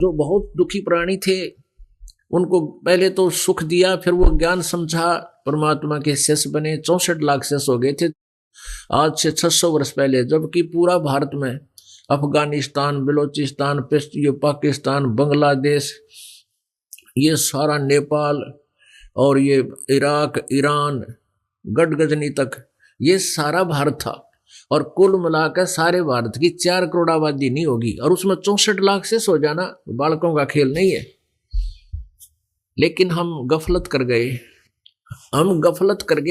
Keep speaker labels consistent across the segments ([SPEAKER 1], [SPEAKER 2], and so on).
[SPEAKER 1] जो बहुत दुखी प्राणी थे उनको पहले तो सुख दिया, फिर वो ज्ञान समझा, परमात्मा के शिष्य बने। 64 लाख शिष्य हो गए थे आज से 600 वर्ष पहले, जबकि पूरा भारत में अफगानिस्तान, बलोचिस्तान, पाकिस्तान, बांग्लादेश, ये सारा नेपाल और ये इराक, ईरान, गढ़गजनी तक, ये सारा भारत था। और कुल मिलाकर सारे भारत की 4 करोड़ आबादी नहीं होगी, और उसमें 64 लाख से सो जाना बालकों का खेल नहीं है। लेकिन हम गफलत कर गए,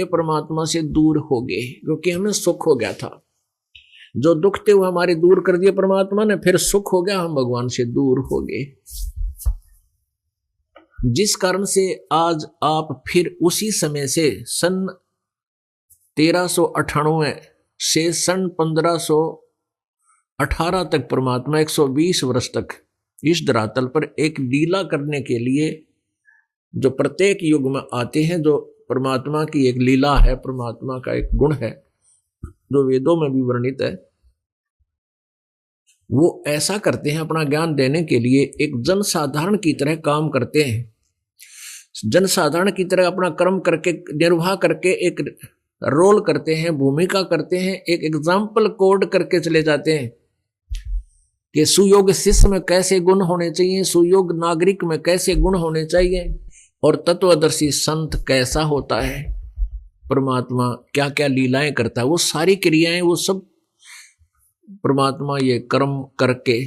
[SPEAKER 1] परमात्मा से दूर हो गए, क्योंकि हमें सुख हो गया था। जो दुख थे वो हमारे दूर कर दिए परमात्मा ने, फिर सुख हो गया, हम भगवान से दूर हो गए। जिस कारण से आज आप फिर उसी समय से सन 1398 से सन 1518 तक परमात्मा 120 वर्ष तक इस धरातल पर एक लीला करने के लिए जो प्रत्येक युग में आते हैं, जो परमात्मा की एक लीला है, परमात्मा का एक गुण है जो वेदों में भी वर्णित है, वो ऐसा करते हैं अपना ज्ञान देने के लिए। एक जनसाधारण की तरह काम करते हैं, जनसाधारण की तरह अपना कर्म करके, निर्वाह करके एक रोल करते हैं, भूमिका करते हैं, एक एग्जाम्पल कोड करके चले जाते हैं कि सुयोग्य शिष्य में कैसे गुण होने चाहिए, सुयोग्य नागरिक में कैसे गुण होने चाहिए, और तत्वदर्शी संत कैसा होता है, परमात्मा क्या क्या लीलाएं करता है, वो सारी क्रियाएं वो सब परमात्मा ये कर्म करके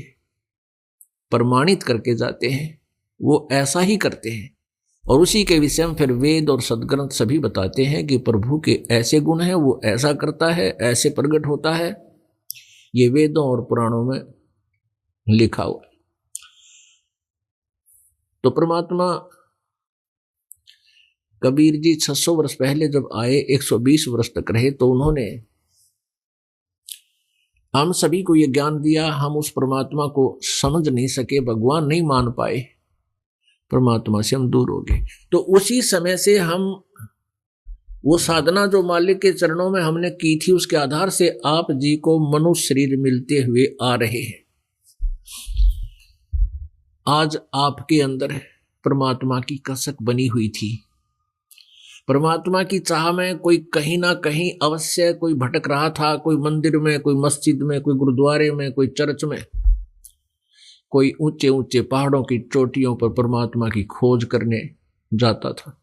[SPEAKER 1] प्रमाणित करके जाते हैं। वो ऐसा ही करते हैं, और उसी के विषय में फिर वेद और सदग्रंथ सभी बताते हैं कि प्रभु के ऐसे गुण हैं, वो ऐसा करता है, ऐसे प्रकट होता है। ये वेदों और पुराणों में लिखा हुआ है। तो परमात्मा कबीर जी 600 वर्ष पहले जब आए, 120 वर्ष तक रहे, तो उन्होंने हम सभी को ये ज्ञान दिया। हम उस परमात्मा को समझ नहीं सके, भगवान नहीं मान पाए, परमात्मा से हम दूर हो गए। तो उसी समय से हम वो साधना जो मालिक के चरणों में हमने की थी, उसके आधार से आप जी को मनुष्य शरीर मिलते हुए आ रहे हैं। आज आपके अंदर परमात्मा की कसक बनी हुई थी। परमात्मा की चाह में कोई कहीं ना कहीं अवश्य कोई भटक रहा था, कोई मंदिर में, कोई मस्जिद में, कोई गुरुद्वारे में, कोई चर्च में, कोई ऊंचे ऊंचे पहाड़ों की चोटियों पर परमात्मा की खोज करने जाता था,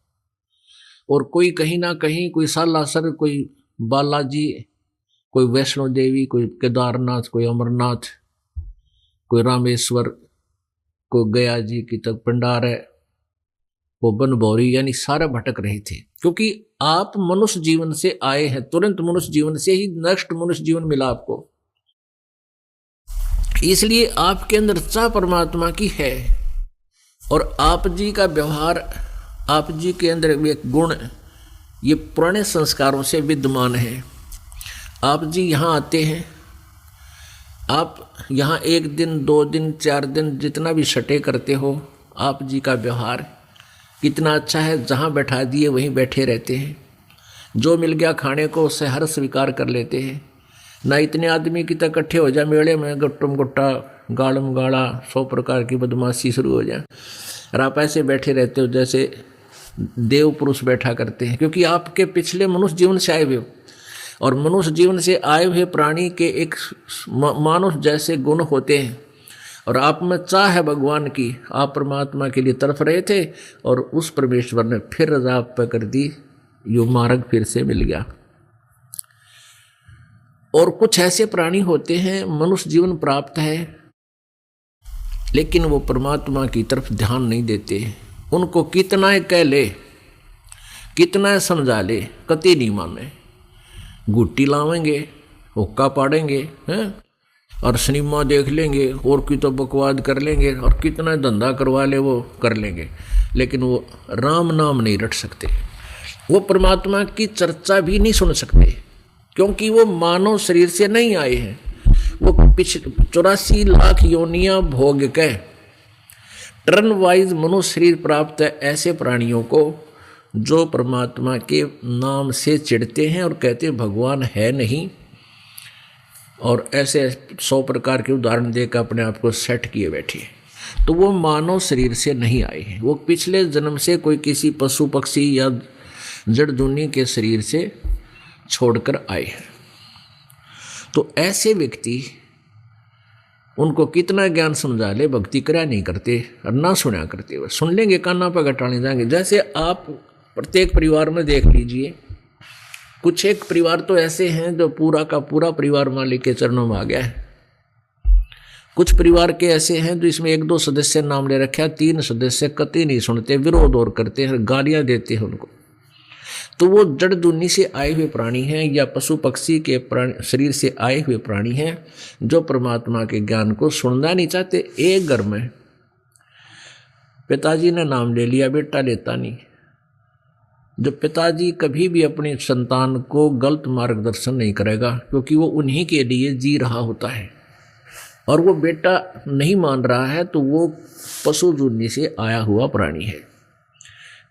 [SPEAKER 1] और कोई कहीं ना कहीं, कोई सालासर, कोई बालाजी, कोई वैष्णो देवी, कोई केदारनाथ, कोई अमरनाथ, कोई रामेश्वर, कोई गया जी की तक भंडार है, वो बनभौरी, यानी सारे भटक रहे थे। क्योंकि आप मनुष्य जीवन से आए हैं, तुरंत मनुष्य जीवन से ही नेक्स्ट मनुष्य जीवन मिला आपको, इसलिए आपके अंदर चाह परमात्मा की है। और आप जी का व्यवहार, आप जी के अंदर एक गुण, ये पुराने संस्कारों से विद्यमान है। आप जी यहाँ आते हैं, आप यहाँ 1 दिन, 2 दिन, 4 दिन, जितना भी छठे करते हो, आप जी का व्यवहार कितना अच्छा है। जहाँ बैठा दिए वहीं बैठे रहते हैं, जो मिल गया खाने को उससे हर स्वीकार कर लेते हैं। ना इतने आदमी की तक इकट्ठे हो जाए मेले में, गट्टम गुट्टा, गाड़म गाड़ा, 100 प्रकार की बदमाशी शुरू हो जाए, और आप ऐसे बैठे रहते हो जैसे देव पुरुष बैठा करते हैं, क्योंकि आपके पिछले मनुष्य जीवन से आए हुए हो। और मनुष्य जीवन से आए हुए प्राणी के एक मानुष जैसे गुण होते हैं, और आप में चाह है भगवान की, आप परमात्मा के लिए तरफ रहे थे, और उस परमेश्वर ने फिर रजा आप पर कर दी, यो मार्ग फिर से मिल गया। और कुछ ऐसे प्राणी होते हैं, मनुष्य जीवन प्राप्त है, लेकिन वो परमात्मा की तरफ ध्यान नहीं देते। उनको कितना कह ले, कितना समझा ले, कति नहीं माने। गुट्टी लावेंगे, हुक्का पाड़ेंगे हैं, और सिनेमा देख लेंगे, और की तो बकवाद कर लेंगे, और कितना धंधा करवा ले वो कर लेंगे, लेकिन वो राम नाम नहीं रट सकते, वो परमात्मा की चर्चा भी नहीं सुन सकते, क्योंकि वो मानव शरीर से नहीं आए हैं। वो 84 लाख योनियां भोग के टर्न वाइज मनुष्य शरीर प्राप्त है ऐसे प्राणियों को, जो परमात्मा के नाम से चिढ़ते हैं और कहते भगवान है नहीं, और ऐसे 100 प्रकार के उदाहरण देकर अपने आप को सेट किए बैठे। तो वो मानव शरीर से नहीं आए हैं, वो पिछले जन्म से कोई किसी पशु पक्षी या जड़ दुनी के शरीर से छोड़कर आए हैं। तो ऐसे व्यक्ति, उनको कितना ज्ञान समझा ले, भक्ति करा नहीं करते और ना सुना करते, वो सुन लेंगे काना पर घटाने जाएंगे। जैसे आप प्रत्येक परिवार में देख लीजिए, कुछ एक परिवार तो ऐसे हैं जो पूरा का पूरा परिवार मालिक के चरणों में आ गया है, कुछ परिवार के ऐसे हैं जो इसमें 1-2 सदस्य नाम ले रखे हैं, 3 सदस्य कतई नहीं सुनते, विरोध और करते हैं, गालियां देते हैं उनको। तो वो जड़ दुनी से आए हुए प्राणी हैं या पशु पक्षी के प्राणी शरीर से आए हुए प्राणी हैं जो परमात्मा के ज्ञान को सुनना नहीं चाहते। एक घर में पिताजी ने नाम ले लिया, बेटा लेता नहीं। जो पिताजी कभी भी अपने संतान को गलत मार्गदर्शन नहीं करेगा, क्योंकि वो उन्हीं के लिए जी रहा होता है, और वो बेटा नहीं मान रहा है तो वो पशु जुन्नी से आया हुआ प्राणी है,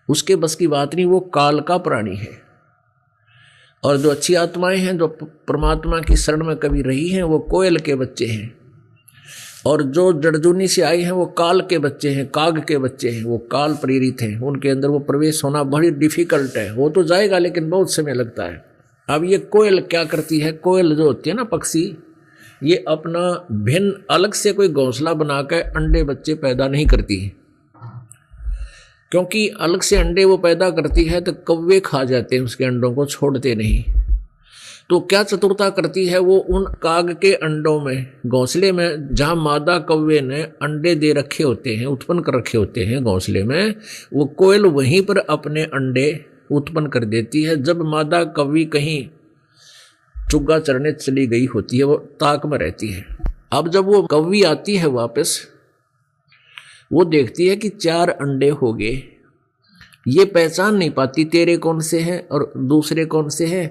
[SPEAKER 1] उसके बस की बात नहीं, वो काल का प्राणी है। और जो अच्छी आत्माएं हैं जो परमात्मा की शरण में कभी रही हैं, वो कोयल के बच्चे हैं, और जो जड़जूनी से आई हैं वो काल के बच्चे हैं, काग के बच्चे हैं, वो काल प्रेरित हैं, उनके अंदर वो प्रवेश होना बड़ी डिफिकल्ट है। वो तो जाएगा लेकिन बहुत समय लगता है। अब ये कोयल क्या करती है, कोयल जो होती है ना पक्षी, ये अपना भिन्न अलग से कोई घोंसला बनाकर अंडे बच्चे पैदा नहीं करती है, क्योंकि अलग से अंडे वो पैदा करती है तो कौवे खा जाते हैं, उसके अंडों को छोड़ते नहीं। तो क्या चतुरता करती है, वो उन काग के अंडों में, घोंसले में जहाँ मादा कौवे ने अंडे दे रखे होते हैं, उत्पन्न कर रखे होते हैं घोंसले में, वो कोयल वहीं पर अपने अंडे उत्पन्न कर देती है। जब मादा कौवी कहीं चुग्गा चरने चली गई होती है, वो ताक में रहती है। अब जब वो कौवी आती है वापस, वो देखती है कि 4 अंडे हो गए, ये पहचान नहीं पाती तेरे कौन से हैं और दूसरे कौन से हैं।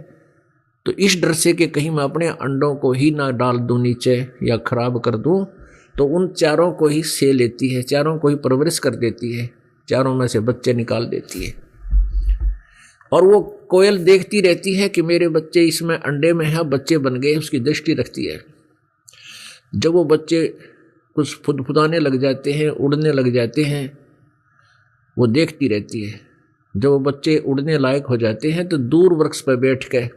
[SPEAKER 1] तो इस डर से कि कहीं मैं अपने अंडों को ही ना डाल दूं नीचे या खराब कर दूं, तो उन 4 को ही से लेती है, 4 को ही परवरिश कर देती है, 4 में से बच्चे निकाल देती है। और वो कोयल देखती रहती है कि मेरे बच्चे इसमें अंडे में हैं, बच्चे बन गए, उसकी दृष्टि रखती है। जब वो बच्चे कुछ फुदफुदाने लग जाते हैं, उड़ने लग जाते हैं, वो देखती रहती है। जब वो बच्चे उड़ने लायक हो जाते हैं तो दूर वृक्ष पर बैठ के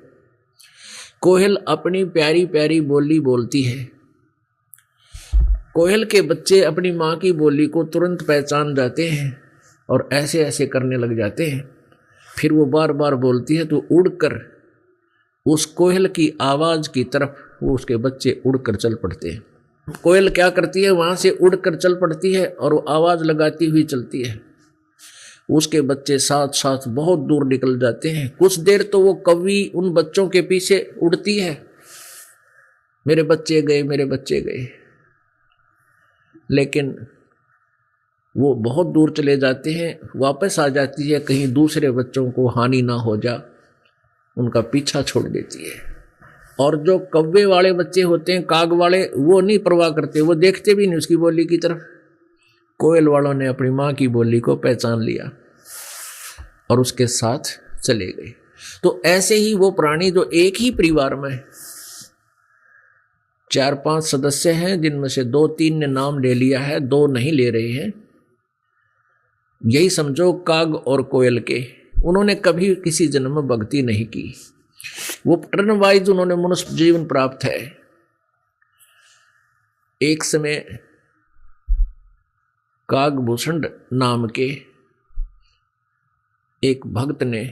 [SPEAKER 1] कोयल अपनी प्यारी प्यारी बोली बोलती है। कोयल के बच्चे अपनी माँ की बोली को तुरंत पहचान जाते हैं और ऐसे ऐसे करने लग जाते हैं। फिर वो बार बार बोलती है तो उड़कर उस कोयल की आवाज़ की तरफ वो उसके बच्चे उड़कर चल पड़ते हैं। कोयल क्या करती है, वहाँ से उड़कर चल पड़ती है और वो आवाज़ लगाती हुई चलती है। उसके बच्चे साथ साथ बहुत दूर निकल जाते हैं। कुछ देर तो वो कौवी उन बच्चों के पीछे उड़ती है, मेरे बच्चे गए, मेरे बच्चे गए, लेकिन वो बहुत दूर चले जाते हैं, वापस आ जाती है, कहीं दूसरे बच्चों को हानि ना हो जा, उनका पीछा छोड़ देती है। और जो कौवे वाले बच्चे होते हैं, काग वाले, वो नहीं परवाह करते, वो देखते भी नहीं उसकी बोली की तरफ। कोयल वालों ने अपनी माँ की बोली को पहचान लिया और उसके साथ चले गए। तो ऐसे ही वो प्राणी जो एक ही परिवार में 4-5 सदस्य हैं, जिनमें से 2-3 ने नाम ले लिया है, 2 नहीं ले रहे हैं, यही समझो काग और कोयल के, उन्होंने कभी किसी जन्म में भक्ति नहीं की। वो टर्न वाइज उन्होंने मनुष्य जीवन प्राप्त है। एक समय कागभूषण नाम के एक भक्त ने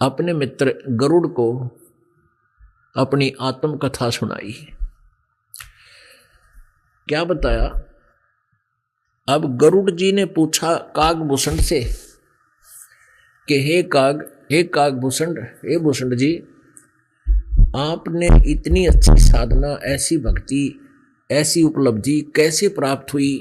[SPEAKER 1] अपने मित्र गरुड़ को अपनी आत्मकथा सुनाई। क्या बताया, अब गरुड़ जी ने पूछा कागभूषण से कि हे कागभूषण, हे भूषण जी, आपने इतनी अच्छी साधना, ऐसी भक्ति, ऐसी उपलब्धि कैसे प्राप्त हुई।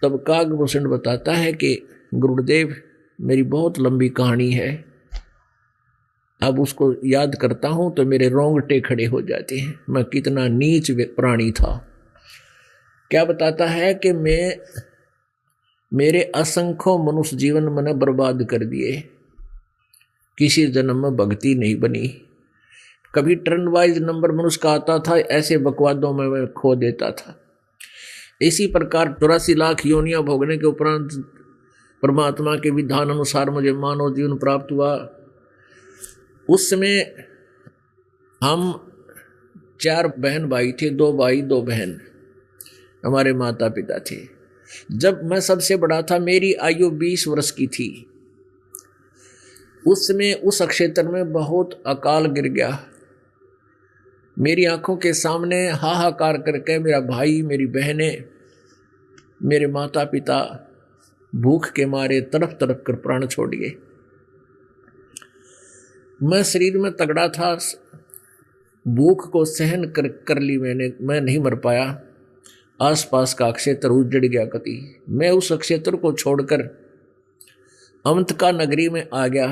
[SPEAKER 1] तब कागभूषण बताता है कि गुरुदेव, मेरी बहुत लंबी कहानी है, अब उसको याद करता हूं तो मेरे रोंगटे खड़े हो जाते हैं, मैं कितना नीच प्राणी था। क्या बताता है कि मेरे असंख्यों मनुष्य जीवन मैंने बर्बाद कर दिए, किसी जन्म में भक्ति नहीं बनी, कभी टर्न वाइज नंबर मनुष्य का आता था, ऐसे बकवादों में मैं खो देता था। इसी प्रकार 84 लाख योनियां भोगने के उपरांत परमात्मा के विधान अनुसार मुझे मानव जीवन प्राप्त हुआ। उस समय हम 4 बहन भाई थे, 2 भाई 2 बहन हमारे माता पिता थे। जब मैं सबसे बड़ा था, मेरी आयु 20 वर्ष की थी। उस समय उस क्षेत्र में बहुत अकाल गिर गया। मेरी आंखों के सामने हाहाकार करके मेरा भाई, मेरी बहनें, मेरे माता पिता भूख के मारे तड़प तड़प कर प्राण छोड़ गए। मैं शरीर में तगड़ा था, भूख को सहन कर ली मैं नहीं मर पाया। आसपास का क्षेत्र उजड़ गया कति। मैं उस क्षेत्र को छोड़कर अमंतका नगरी में आ गया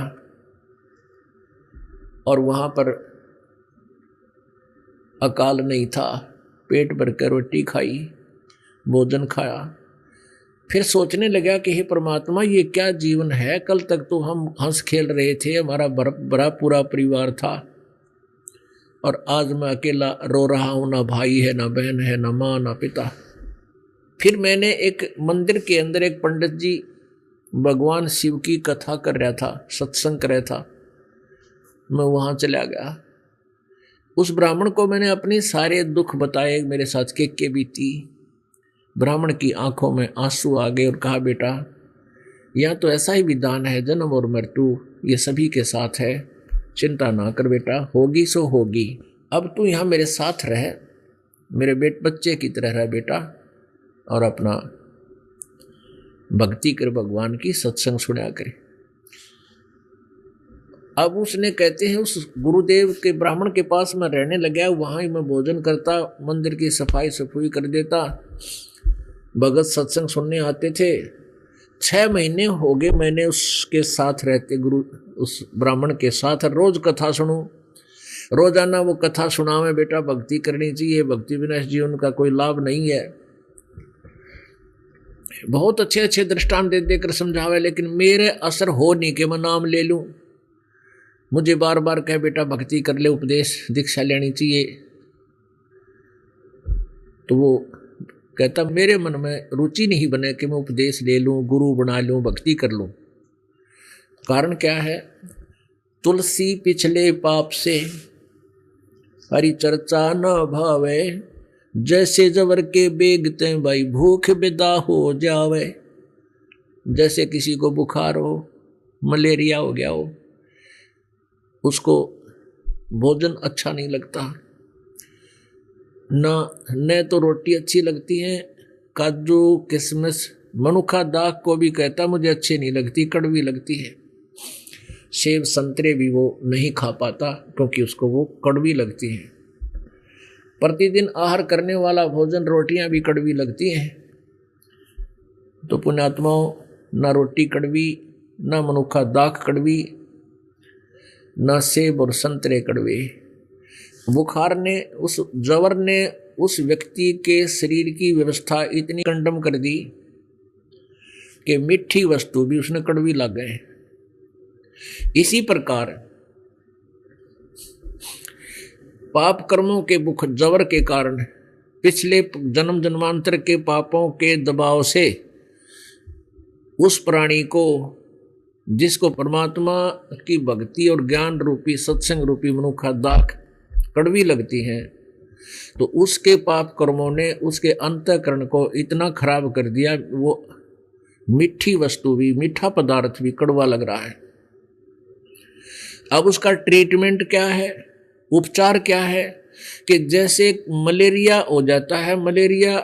[SPEAKER 1] और वहां पर अकाल नहीं था। पेट भर कर रोटी खाई, भोजन खाया। फिर सोचने लगा कि हे परमात्मा, ये क्या जीवन है। कल तक तो हम हंस खेल रहे थे, हमारा बड़ा पूरा परिवार था, और आज मैं अकेला रो रहा हूं। ना भाई है, ना बहन है, ना माँ, ना पिता। फिर मैंने एक मंदिर के अंदर एक पंडित जी भगवान शिव की कथा कर रहा था, सत्संग कर रहा था। मैं वहां चला गया। उस ब्राह्मण को मैंने अपने सारे दुख बताए, मेरे साथ के बीती। ब्राह्मण की आंखों में आंसू आ गए और कहा, बेटा यहाँ तो ऐसा ही विधान है, जन्म और मृत्यु ये सभी के साथ है, चिंता ना कर बेटा, होगी सो होगी। अब तू यहाँ मेरे साथ रह, मेरे बच्चे की तरह रह बेटा, और अपना भक्ति कर, भगवान की सत्संग सुना करे। अब उसने, कहते हैं, उस गुरुदेव के ब्राह्मण के पास मैं रहने लगा। वहाँ ही मैं भोजन करता, मंदिर की सफाई सफाई कर देता, भगत सत्संग सुनने आते थे। 6 महीने हो गए मैंने उसके साथ रहते, उस ब्राह्मण के साथ रोज कथा सुनूं। रोजाना वो कथा सुनावे, बेटा भक्ति करनी चाहिए, भक्ति बिना इस जीवन का कोई लाभ नहीं है। बहुत अच्छे अच्छे दृष्टांत दे देकर समझावे, लेकिन मेरे असर हो नहीं कि मैं नाम ले लूं। मुझे बार बार कहे, बेटा भक्ति कर ले, उपदेश दीक्षा लेनी चाहिए। तो वो कहता, मेरे मन में रुचि नहीं बने कि मैं उपदेश ले लूं, गुरु बना लूं, भक्ति कर लूं। कारण क्या है? तुलसी पिछले पाप से हरि चर्चा न भावे, जैसे जवर के बेगते भाई भूख विदा हो जावे। जैसे किसी को बुखार हो, मलेरिया हो गया हो, उसको भोजन अच्छा नहीं लगता, न तो रोटी अच्छी लगती है, काजू किशमिश, मनुखा दाख को भी कहता मुझे अच्छी नहीं लगती, कड़वी लगती है। सेब संतरे भी वो नहीं खा पाता क्योंकि उसको वो कड़वी लगती हैं। प्रतिदिन आहार करने वाला भोजन, रोटियां भी कड़वी लगती हैं। तो पुण्यात्माओं, ना रोटी कड़वी, ना मनुखा दाख कड़वी, ना सेब और संतरे कड़वे। बुखार ने, उस जवर ने उस व्यक्ति के शरीर की व्यवस्था इतनी कंडम कर दी कि मीठी वस्तु भी उसने कड़वी लग गए। इसी प्रकार पाप कर्मों के भूख जवर के कारण, पिछले जन्म जन्मांतर के पापों के दबाव से उस प्राणी को, जिसको परमात्मा की भक्ति और ज्ञान रूपी सत्संग रूपी मनुखा दाख कड़वी लगती है, तो उसके पाप कर्मों ने उसके अंतःकरण को इतना खराब कर दिया, वो मीठी वस्तु भी, मीठा पदार्थ भी कड़वा लग रहा है। अब उसका ट्रीटमेंट क्या है, उपचार क्या है? कि जैसे मलेरिया हो जाता है, मलेरिया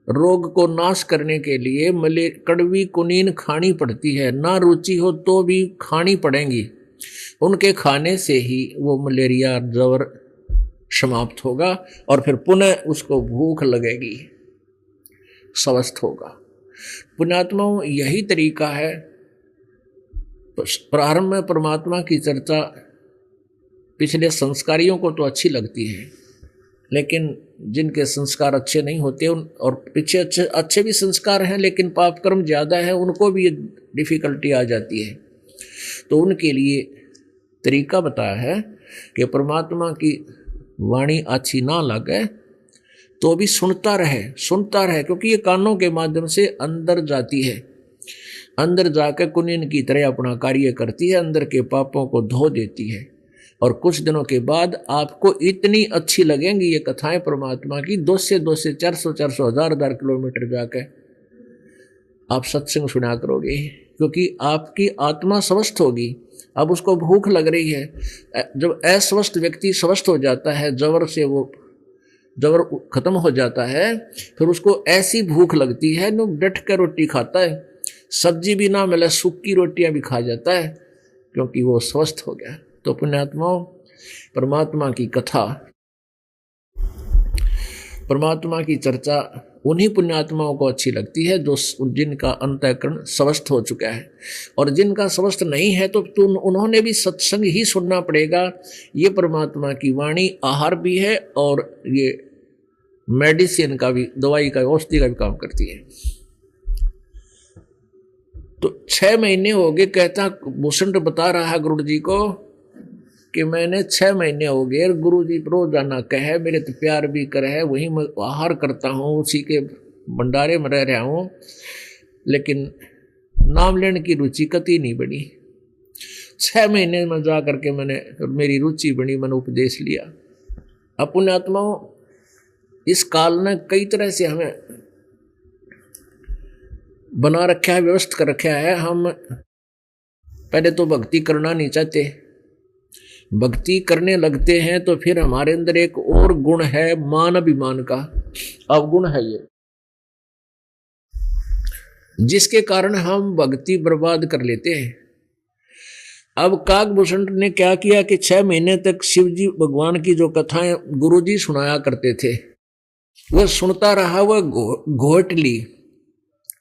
[SPEAKER 1] रोग को नाश करने के लिए कड़वी कुनीन खानी पड़ती है, ना रुचि हो तो भी खानी पड़ेंगी। उनके खाने से ही वो मलेरिया जवर समाप्त होगा और फिर पुनः उसको भूख लगेगी, स्वस्थ होगा। पुण्यात्माओं, यही तरीका है। प्रारंभ में परमात्मा की चर्चा पिछले संस्कारियों को तो अच्छी लगती है, लेकिन जिनके संस्कार अच्छे नहीं होते और पीछे अच्छे भी संस्कार हैं लेकिन पाप कर्म ज़्यादा है, उनको भी ये डिफिकल्टी आ जाती है। तो उनके लिए तरीका बताया है कि परमात्मा की वाणी अच्छी ना लगे तो भी सुनता रहे, क्योंकि ये कानों के माध्यम से अंदर जाती है, अंदर जाकर कुनीन की तरह अपना कार्य करती है, अंदर के पापों को धो देती है। और कुछ दिनों के बाद आपको इतनी अच्छी लगेंगी ये कथाएं परमात्मा की, 200 से 400 हजार किलोमीटर जाकर आप सत्संग सुना करोगे, क्योंकि आपकी आत्मा स्वस्थ होगी। अब उसको भूख लग रही है। जब अस्वस्थ व्यक्ति स्वस्थ हो जाता है, जबर खत्म हो जाता है, फिर उसको ऐसी भूख लगती है नो डट कर रोटी खाता है, सब्जी भी ना मिले सूखी रोटियां भी खा जाता है, क्योंकि वो स्वस्थ हो गया। तो पुण्यात्माओं, परमात्मा की कथा, परमात्मा की चर्चा उन्हीं पुण्यात्माओं को अच्छी लगती है जो जिनका अंतःकरण स्वस्थ हो चुका है। और जिनका स्वस्थ नहीं है तो उन्होंने भी सत्संग ही सुनना पड़ेगा। ये परमात्मा की वाणी आहार भी है और ये मेडिसिन का भी, दवाई का, औषधि का भी काम करती है। तो 6 महीने हो गए, कहता भूषण बता रहा है गुरु जी को कि मैंने 6 महीने हो गए, गुरु जी रोजाना कहे, मेरे तो प्यार भी कर है, वही मैं आहार करता हूँ, उसी के भंडारे में रह रहा हूँ, लेकिन नाम लेने की रुचि कति नहीं बनी। 6 महीने में जा करके मैंने, मेरी रुचि बनी, मैंने उपदेश लिया। अब पुण्यात्माओं, इस काल ने कई तरह से हमें बना रखा है, व्यवस्थित कर रखा है। हम पहले तो भक्ति करना नहीं चाहते, भक्ति करने लगते हैं तो फिर हमारे अंदर एक और गुण है, मान अभिमान का अवगुण है ये, जिसके कारण हम भक्ति बर्बाद कर लेते हैं। अब काकभूषण ने क्या किया कि 6 महीने तक शिव जी भगवान की जो कथाएं गुरु जी सुनाया करते थे वह सुनता रहा, वह घोट ली,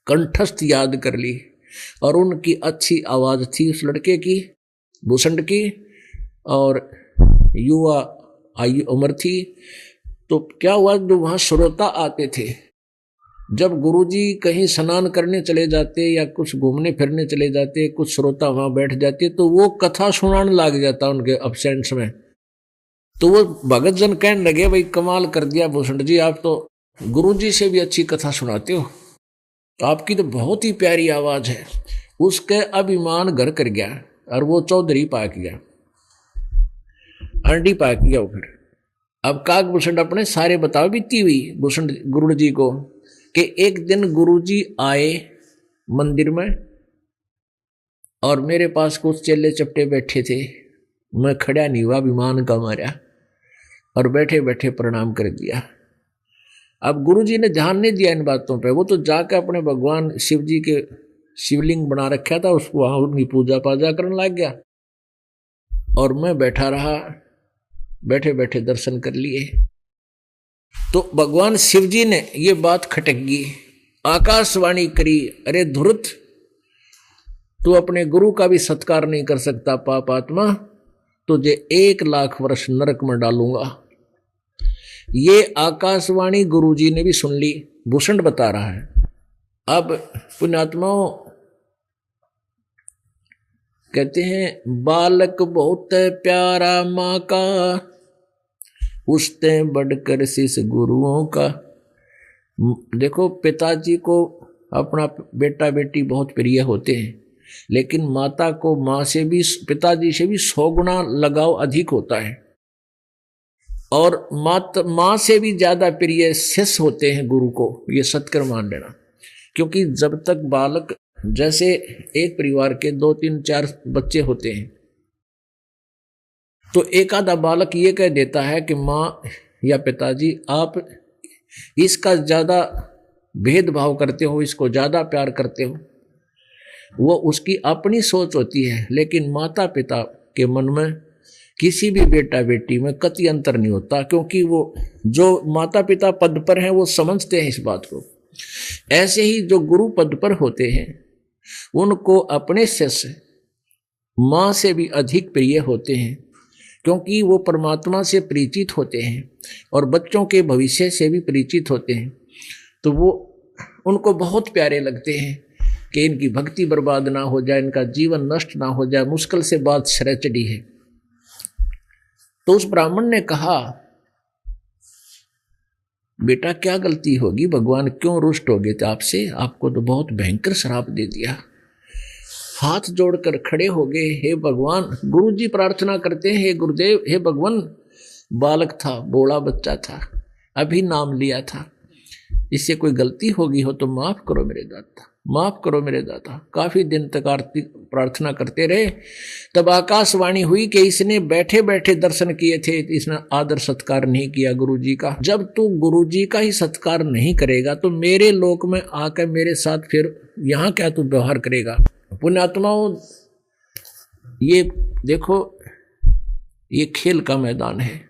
[SPEAKER 1] कंठस्थ याद कर ली। और उनकी अच्छी आवाज थी उस लड़के की, भूषण की, और युवा आयु उम्र थी। तो क्या हुआ, जो वहां श्रोता आते थे, जब गुरुजी कहीं स्नान करने चले जाते या कुछ घूमने फिरने चले जाते, कुछ श्रोता वहां बैठ जाते, तो वो कथा सुनाने लग जाता उनके अब्सेंस में। तो वो भगत जन कहने लगे, भाई कमाल कर दिया भूषण जी, आप तो गुरुजी से भी अच्छी कथा सुनाते हो, तो आपकी तो बहुत ही प्यारी आवाज है। उसके अभिमान घर कर गया और वो चौधरी पाक गया, अंडी पाक गया वो। फिर अब काकभूषण अपने सारे बताओ बीती हुई भूषण गुरु जी को कि एक दिन गुरु जी आए मंदिर में और मेरे पास कुछ चेले चपटे बैठे थे, मैं खड़ा नहीं हुआ, अभिमान का मारा, और बैठे बैठे प्रणाम कर दिया। अब गुरुजी ने ध्यान नहीं दिया इन बातों पे, वो तो जाकर अपने भगवान शिव जी के शिवलिंग बना रखा था, उसको वहां उनकी पूजा पाजा करने लग गया। और मैं बैठा रहा, बैठे बैठे दर्शन कर लिए। तो भगवान शिव जी ने ये बात खटकी, आकाशवाणी करी, अरे धुरत, तू अपने गुरु का भी सत्कार नहीं कर सकता पाप आत्मा, तुझे 1 लाख वर्ष नरक में डालूंगा। ये आकाशवाणी गुरुजी ने भी सुन ली, भूषण बता रहा है। अब पुण्यात्माओं कहते हैं, बालक बहुत प्यारा माँ का, उससे बढ़कर शिष्य गुरुओं का। देखो, पिताजी को अपना बेटा बेटी बहुत प्रिय होते हैं, लेकिन माता को माँ से भी, पिताजी से भी 100 गुना लगाव अधिक होता है। और माँ से भी ज्यादा प्रिय शिष्य होते हैं गुरु को, ये सत्कर मान लेना। क्योंकि जब तक बालक, जैसे एक परिवार के 2, 3, 4 बच्चे होते हैं, तो एक आधा बालक ये कह देता है कि माँ या पिताजी आप इसका ज्यादा भेदभाव करते हो, इसको ज्यादा प्यार करते हो। वो उसकी अपनी सोच होती है, लेकिन माता पिता के मन में किसी भी बेटा बेटी में कति अंतर नहीं होता, क्योंकि वो जो माता पिता पद पर हैं वो समझते हैं इस बात को। ऐसे ही जो गुरु पद पर होते हैं उनको अपने शिष्य माँ से भी अधिक प्रिय होते हैं, क्योंकि वो परमात्मा से परिचित होते हैं और बच्चों के भविष्य से भी परिचित होते हैं। तो वो उनको बहुत प्यारे लगते हैं कि इनकी भक्ति बर्बाद ना हो जाए, इनका जीवन नष्ट ना हो जाए। मुश्किल से बात शरह चढ़ी है। तो उस ब्राह्मण ने कहा, बेटा क्या गलती होगी, भगवान क्यों रुष्ट हो गए थे आपसे, आपको तो बहुत भयंकर श्राप दे दिया। हाथ जोड़कर खड़े हो गए, हे भगवान। गुरुजी प्रार्थना करते हैं, हे गुरुदेव, हे भगवान। बालक था, बोला बच्चा था, अभी नाम लिया था, इससे कोई गलती होगी हो तो माफ करो मेरे दाता, माफ करो मेरे दाता। काफी दिन तक आरती प्रार्थना करते रहे। तब आकाशवाणी हुई कि इसने बैठे बैठे दर्शन किए थे, इसने आदर सत्कार नहीं किया गुरुजी का। जब तू गुरुजी का ही सत्कार नहीं करेगा तो मेरे लोक में आकर मेरे साथ फिर यहाँ क्या तू व्यवहार करेगा। पुण्यात्माओं, ये देखो, ये खेल का मैदान है।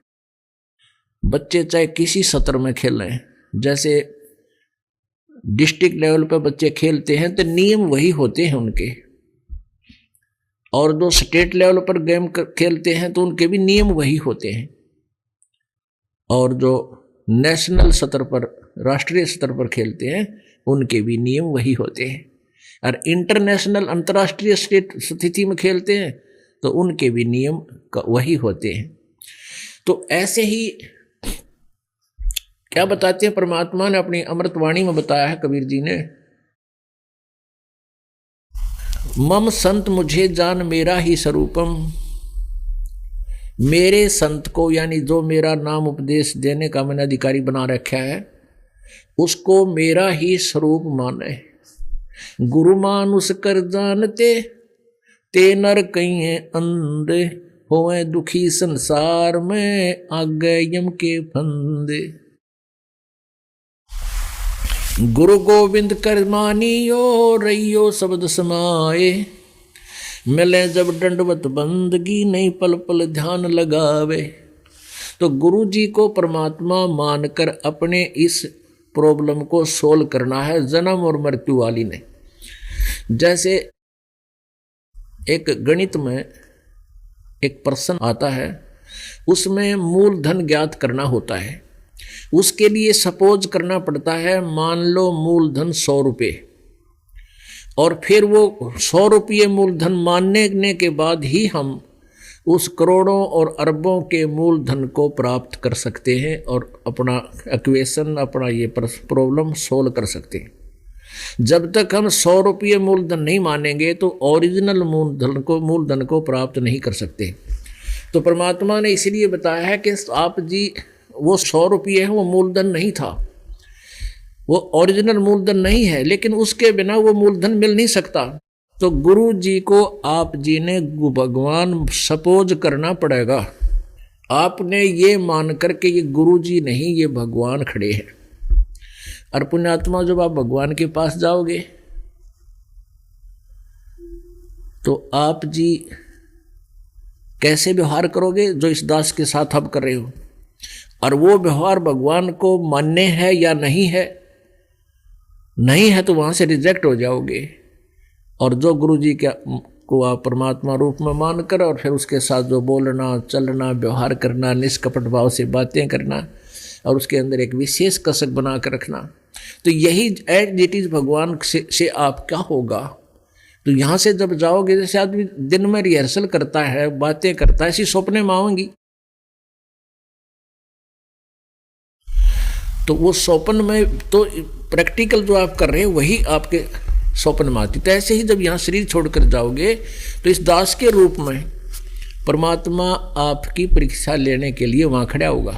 [SPEAKER 1] बच्चे चाहे किसी सत्र में खेलें, जैसे डिस्ट्रिक्ट लेवल पर बच्चे खेलते हैं तो नियम वही होते हैं उनके, और जो स्टेट लेवल पर गेम खेलते हैं तो उनके भी नियम वही होते हैं, और जो नेशनल स्तर पर, राष्ट्रीय स्तर पर खेलते हैं उनके भी नियम वही होते हैं, और इंटरनेशनल अंतर्राष्ट्रीय स्थिति में खेलते हैं तो उनके भी नियम वही होते हैं। तो ऐसे ही क्या बताते हैं परमात्मा ने अपनी अमृतवाणी में बताया है, कबीर जी ने, मम संत मुझे जान मेरा ही स्वरूपम। मेरे संत को, यानी जो मेरा नाम उपदेश देने का मैंने अधिकारी बना रखा है, उसको मेरा ही स्वरूप माने। गुरु मानुष कर जानते ते नर कहीं अंधे, होए दुखी संसार में आगे यम के फंदे। गुरु गोविंद कर मानियो रहियो शब्द समाए, मिले जब दंडवत बंदगी नहीं पल पल ध्यान लगावे। तो गुरु जी को परमात्मा मानकर अपने इस प्रॉब्लम को सोल्व करना है, जन्म और मृत्यु वाली ने। जैसे एक गणित में एक प्रश्न आता है, उसमें मूलधन ज्ञात करना होता है। उसके लिए सपोज करना पड़ता है, मान लो मूलधन 100 रुपये, और फिर वो 100 रुपये मूलधन मानने के बाद ही हम उस करोड़ों और अरबों के मूलधन को प्राप्त कर सकते हैं और अपना इक्वेशन, अपना ये प्रॉब्लम सोल्व कर सकते हैं। जब तक हम 100 रुपये मूलधन नहीं मानेंगे तो ओरिजिनल मूलधन को प्राप्त नहीं कर सकते। तो परमात्मा ने इसलिए बताया है कि आप जी, वो 100 रुपये है, वो मूलधन नहीं था, वो ओरिजिनल मूलधन नहीं है, लेकिन उसके बिना वो मूलधन मिल नहीं सकता। तो गुरु जी को आप जी ने भगवान सपोज करना पड़ेगा। आपने ये मान कर के ये गुरु जी नहीं, ये भगवान खड़े हैं। और पुण्यात्मा, जब आप भगवान के पास जाओगे तो आप जी कैसे व्यवहार करोगे, जो इस दास के साथ आप कर रहे हो, और वो व्यवहार भगवान को मान्य है या नहीं है, नहीं है तो वहां से रिजेक्ट हो जाओगे। और जो गुरु जी को आप परमात्मा रूप में मानकर और फिर उसके साथ जो बोलना, चलना, व्यवहार करना, निष्कपट भाव से बातें करना और उसके अंदर एक विशेष कसक बना कर रखना, तो यही एज इट इज भगवान से आप क्या होगा। तो यहाँ से जब जाओगे, जैसे आदमी दिन में रिहर्सल करता है, बातें करता है, ऐसी सपने में आएंगी। तो वो स्वप्न में तो प्रैक्टिकल जो आप कर रहे हैं वही आपके स्वप्न में आती। तो ऐसे ही जब यहाँ शरीर छोड़कर जाओगे तो इस दास के रूप में परमात्मा आपकी परीक्षा लेने के लिए वहाँ खड़ा होगा।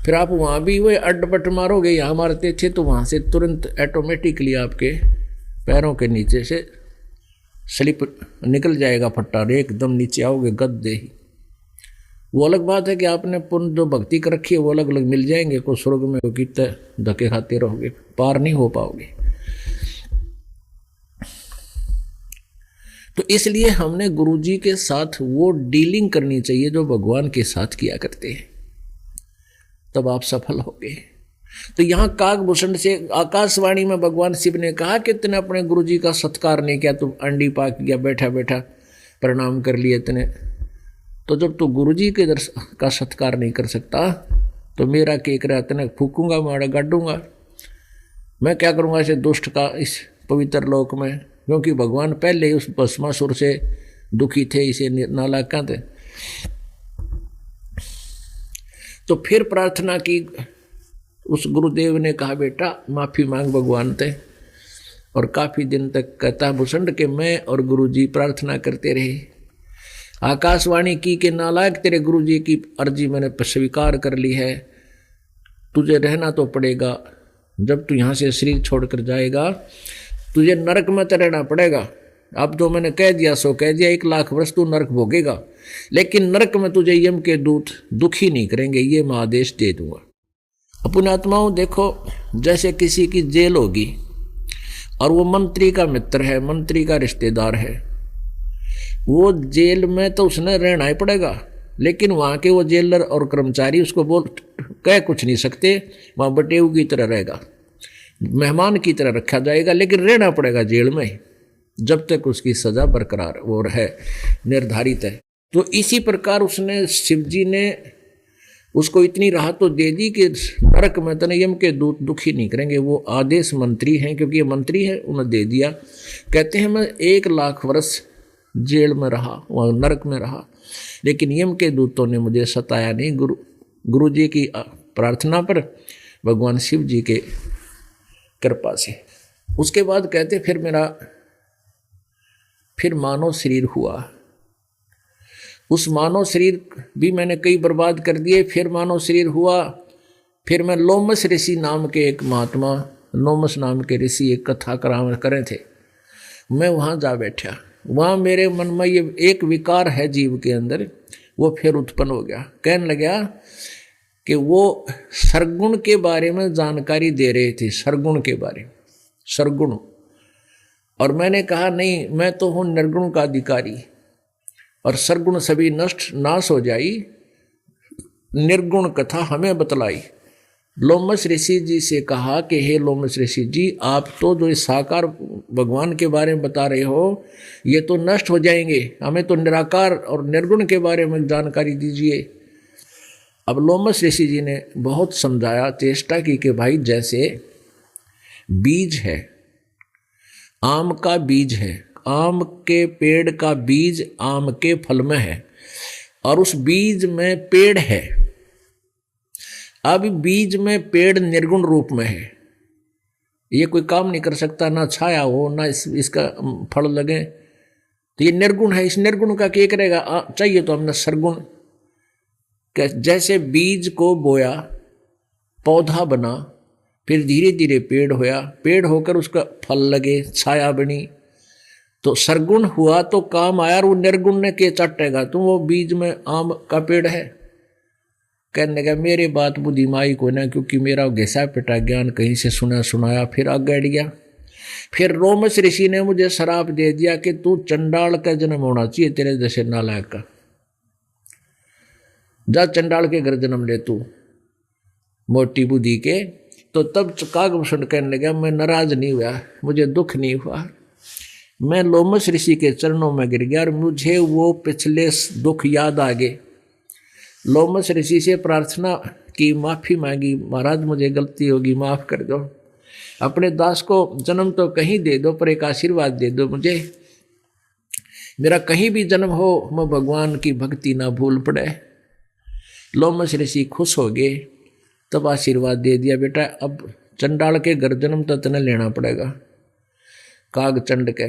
[SPEAKER 1] फिर आप वहाँ भी वही अड्डपट मारोगे, यहाँ मारते थे, तो वहाँ से तुरंत ऑटोमेटिकली आपके पैरों के नीचे से स्लिप निकल जाएगा फट्टा, एकदम नीचे आओगे गद्दे ही। वो अलग बात है कि आपने पुण्य जो भक्ति कर रखी है वो अलग अलग मिल जाएंगे, को स्वर्ग में को कितने धक्के खाते रहोगे, पार नहीं हो पाओगे। तो इसलिए हमने गुरुजी के साथ वो डीलिंग करनी चाहिए जो भगवान के साथ किया करते हैं, तब आप सफल होगे। तो यहाँ काकभूषण से आकाशवाणी में भगवान शिव ने कहा कि तूने अपने गुरुजी का सत्कार नहीं किया, तू अंडी पाक गया, बैठा बैठा प्रणाम कर लिए तूने। तो जब तू गुरुजी के का सत्कार नहीं कर सकता तो मेरा केक रहते न फूकूंगा, माड़ा गाड़ूंगा। मैं क्या करूंगा इसे दुष्ट का इस पवित्र लोक में, क्योंकि भगवान पहले ही उस भस्मासुर से दुखी थे, इसे नालायक थे। तो फिर प्रार्थना की। उस गुरुदेव ने कहा बेटा माफी मांग भगवान ते। और काफी दिन तक कहता भूषण के मैं और गुरुजी प्रार्थना करते रहे। आकाशवाणी की के नालायक तेरे गुरुजी की अर्जी मैंने स्वीकार कर ली है, तुझे रहना तो पड़ेगा। जब तू यहाँ से शरीर छोड़कर जाएगा तुझे नरक में तो रहना पड़ेगा। अब जो मैंने कह दिया सो कह दिया, 1 लाख वर्ष तू नरक भोगेगा, लेकिन नरक में तुझे यम के दूत दुखी नहीं करेंगे, ये मैं आदेश दे दूंगा। अपने आत्माओं देखो, जैसे किसी की जेल होगी और वो मंत्री का मित्र है, मंत्री का रिश्तेदार है, वो जेल में तो उसने रहना ही पड़ेगा, लेकिन वहाँ के वो जेलर और कर्मचारी उसको बोल कह कुछ नहीं सकते, वहाँ बटेऊ की तरह रहेगा, मेहमान की तरह रखा जाएगा, लेकिन रहना पड़ेगा जेल में जब तक उसकी सजा बरकरार और है, निर्धारित है। तो इसी प्रकार उसने शिव जी ने उसको इतनी राहत तो दे दी कि नरक में तनयम के दूत दुखी नहीं करेंगे। वो आदेश मंत्री हैं, क्योंकि ये मंत्री है, उन्हें दे दिया। कहते हैं मैं 1 लाख वर्ष जेल में रहा, वहाँ नरक में रहा, लेकिन यम के दूतों ने मुझे सताया नहीं। गुरु जी की प्रार्थना पर, भगवान शिव जी के कृपा से। उसके बाद कहते फिर मानव शरीर हुआ। उस मानव शरीर भी मैंने कई बर्बाद कर दिए। फिर मानव शरीर हुआ। फिर मैं लोमस ऋषि नाम के एक महात्मा, लोमस नाम के ऋषि एक कथा करे थे, मैं वहाँ जा बैठा। वहाँ मेरे मन में ये एक विकार है जीव के अंदर, वो फिर उत्पन्न हो गया। कहने लगा कि वो सरगुण के बारे में जानकारी दे रहे थे, सरगुण के बारे में, सरगुण। और मैंने कहा नहीं, मैं तो हूँ निर्गुण का अधिकारी, और सरगुण सभी नष्ट नाश हो जाई, निर्गुण कथा हमें बतलाई। लोमस ऋषि जी से कहा कि हे लोमस ऋषि जी, आप तो जो इस साकार भगवान के बारे में बता रहे हो ये तो नष्ट हो जाएंगे, हमें तो निराकार और निर्गुण के बारे में जानकारी दीजिए। अब लोमस ऋषि जी ने बहुत समझाया, चेष्टा की कि भाई जैसे बीज है, आम का बीज है, आम के पेड़ का बीज आम के फल में है, और उस बीज में पेड़ है। अब बीज में पेड़ निर्गुण रूप में है, ये कोई काम नहीं कर सकता, ना छाया हो ना इसका फल लगे, तो ये निर्गुण है। इस निर्गुण का क्या करेगा, चाहिए तो हमने सरगुण। जैसे बीज को बोया, पौधा बना, फिर धीरे धीरे पेड़ होया, पेड़ होकर उसका फल लगे, छाया बनी, तो सरगुण हुआ तो काम आया। और वो निर्गुण ने के चटेगा, तो वो बीज में आम का पेड़ है। कहने लगा मेरे बात बुद्धि माई को ना, क्योंकि मेरा घिसा पिटा ज्ञान कहीं से सुनाया, फिर आगे अड़ गया। फिर रोमस ऋषि ने मुझे शराप दे दिया कि तू चंडाल का जन्म होना चाहिए, तेरे जैसे नालायक का, जा चंडाल के घर जन्म ले तू, मोटी बुद्धि के। तो तब कागभूषण कहने लगा मैं नाराज नहीं हुआ, मुझे दुख नहीं हुआ, मैं लोमस ऋषि के चरणों में गिर गया और मुझे वो पिछले दुख याद आ गए। लोमस ऋषि से प्रार्थना की, माफ़ी मांगी, महाराज मुझे गलती होगी, माफ़ कर दो, अपने दास को जन्म तो कहीं दे दो, पर एक आशीर्वाद दे दो मुझे, मेरा कहीं भी जन्म हो मैं भगवान की भक्ति ना भूल पड़े। लोमस ऋषि खुश हो गए, तब आशीर्वाद दे दिया, बेटा अब चंडाल के घर जन्म तो तने लेना पड़ेगा, काग चंड के,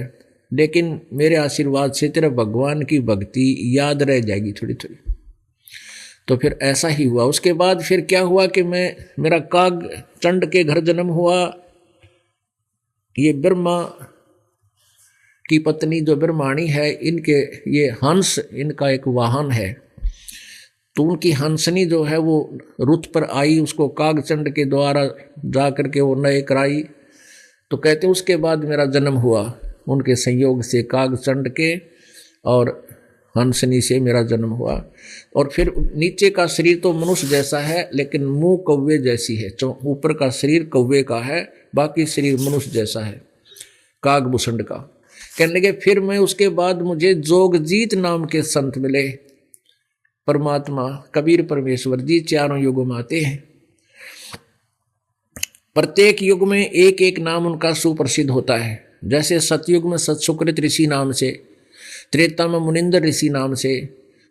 [SPEAKER 1] लेकिन मेरे आशीर्वाद से तेरा भगवान की भक्ति याद रह जाएगी थोड़ी थोड़ी। तो फिर ऐसा ही हुआ। उसके बाद फिर क्या हुआ कि मेरा काग चंड के घर जन्म हुआ। ये ब्रह्मा की पत्नी जो ब्रह्माणी है, इनके ये हंस इनका एक वाहन है, तो उनकी हंसनी जो है वो रुत पर आई, उसको कागचंड के द्वारा जा करके वो नए कराई। तो कहते उसके बाद मेरा जन्म हुआ, उनके संयोग से कागचंड के और हंसनी से मेरा जन्म हुआ। और फिर नीचे का शरीर तो मनुष्य जैसा है, लेकिन मुंह कौवे जैसी है, ऊपर का शरीर कौवे का है, बाकी शरीर मनुष्य जैसा है, कागभूषण का। कहने लगे फिर मैं उसके बाद मुझे जोगजीत नाम के संत मिले, परमात्मा कबीर परमेश्वर जी चारों युगों में आते हैं, प्रत्येक युग में एक एक नाम उनका सुप्रसिद्ध होता है। जैसे सतयुग में सतसुकृत ऋषि नाम से, त्रेता में मुनिंदर ऋषि नाम से,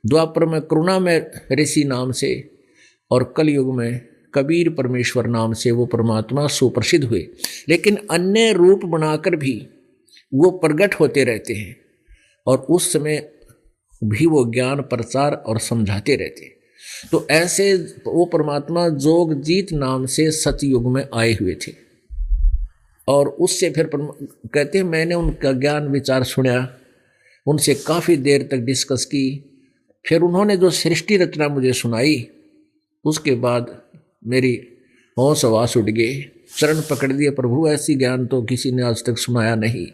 [SPEAKER 1] द्वापर में करुणामय ऋषि नाम से और कलयुग में कबीर परमेश्वर नाम से वो परमात्मा सुप्रसिद्ध हुए। लेकिन अन्य रूप बनाकर भी वो प्रकट होते रहते हैं और उस समय भी वो ज्ञान प्रचार और समझाते रहते हैं। तो ऐसे वो परमात्मा जोगजीत नाम से सतयुग में आए हुए थे और उससे फिर कहते हैं मैंने उनका ज्ञान विचार सुना, उनसे काफ़ी देर तक डिस्कस की। फिर उन्होंने जो सृष्टि रचना मुझे सुनाई उसके बाद मेरी होश हवास उड़ गए, चरण पकड़ दिए। प्रभु ऐसी ज्ञान तो किसी ने आज तक सुनाया नहीं।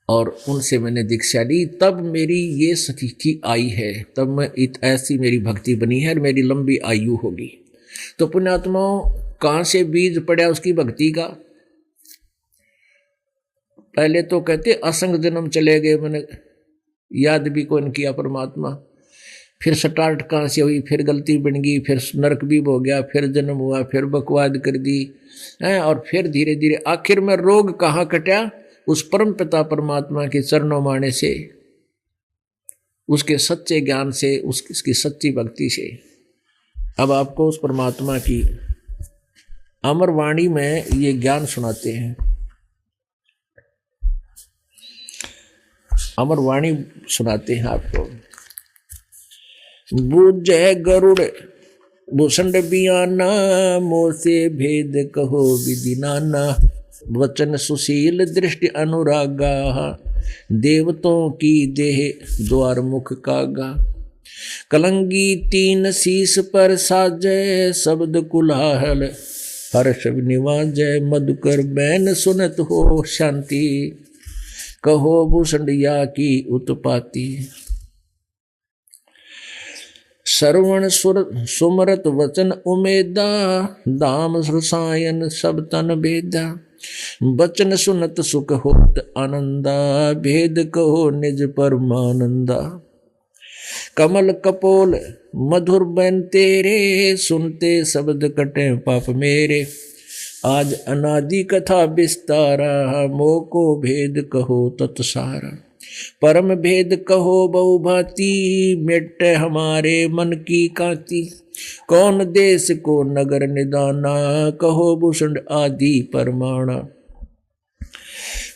[SPEAKER 1] और उनसे मैंने दीक्षा ली, तब मेरी ये स्थिति आई है, तब मैं ऐसी मेरी भक्ति बनी है और मेरी लंबी आयु होगी। तो पुण्यात्माओं, कहाँ से बीज पड़ा उसकी भक्ति का? पहले तो कहते असंग जन्म चले गए, मैंने याद भी कौन किया परमात्मा। फिर स्टार्ट कहाँ से हुई, फिर गलती बन गई, फिर नरक भी हो गया, फिर जन्म हुआ, फिर बकवाद कर दी है, और फिर धीरे धीरे आखिर में रोग कहाँ कटा? उस परम पिता परमात्मा के चरणों माने से, उसके सच्चे ज्ञान से, उसकी सच्ची भक्ति से। अब आपको उस परमात्मा की अमर वाणी में ये ज्ञान सुनाते हैं। अमर वाणी सुनाते हैं आपको। बूझे गरुड़ भूषण बियाना, मोह से भेद कहो विधि नाना। वचन सुशील दृष्टि अनुरागा, देवतों की देह द्वार मुख कागा। कलंगी तीन शीस पर साजय, शब्द कुलाहल हर्ष निवाजय। मधुकर बैन सुनत हो शांति, कहो भूषणिया की उत्पाती। श्रवण सुमरत वचन उमेदा, दाम रसायन सब तन भेदा। बचन सुनत सुख होत आनंदा, भेद कहो निज परमानंदा। कमल कपोल मधुर बन तेरे, सुनते शब्द कटे पाप मेरे। आज अनादि कथा विस्तारा, मोह को भेद कहो तत्सारा। परम भेद कहो बहुभांति, मिटे हमारे मन की कांति। कौन देश को नगर निदाना, कहो भूषण आदि परमाणा।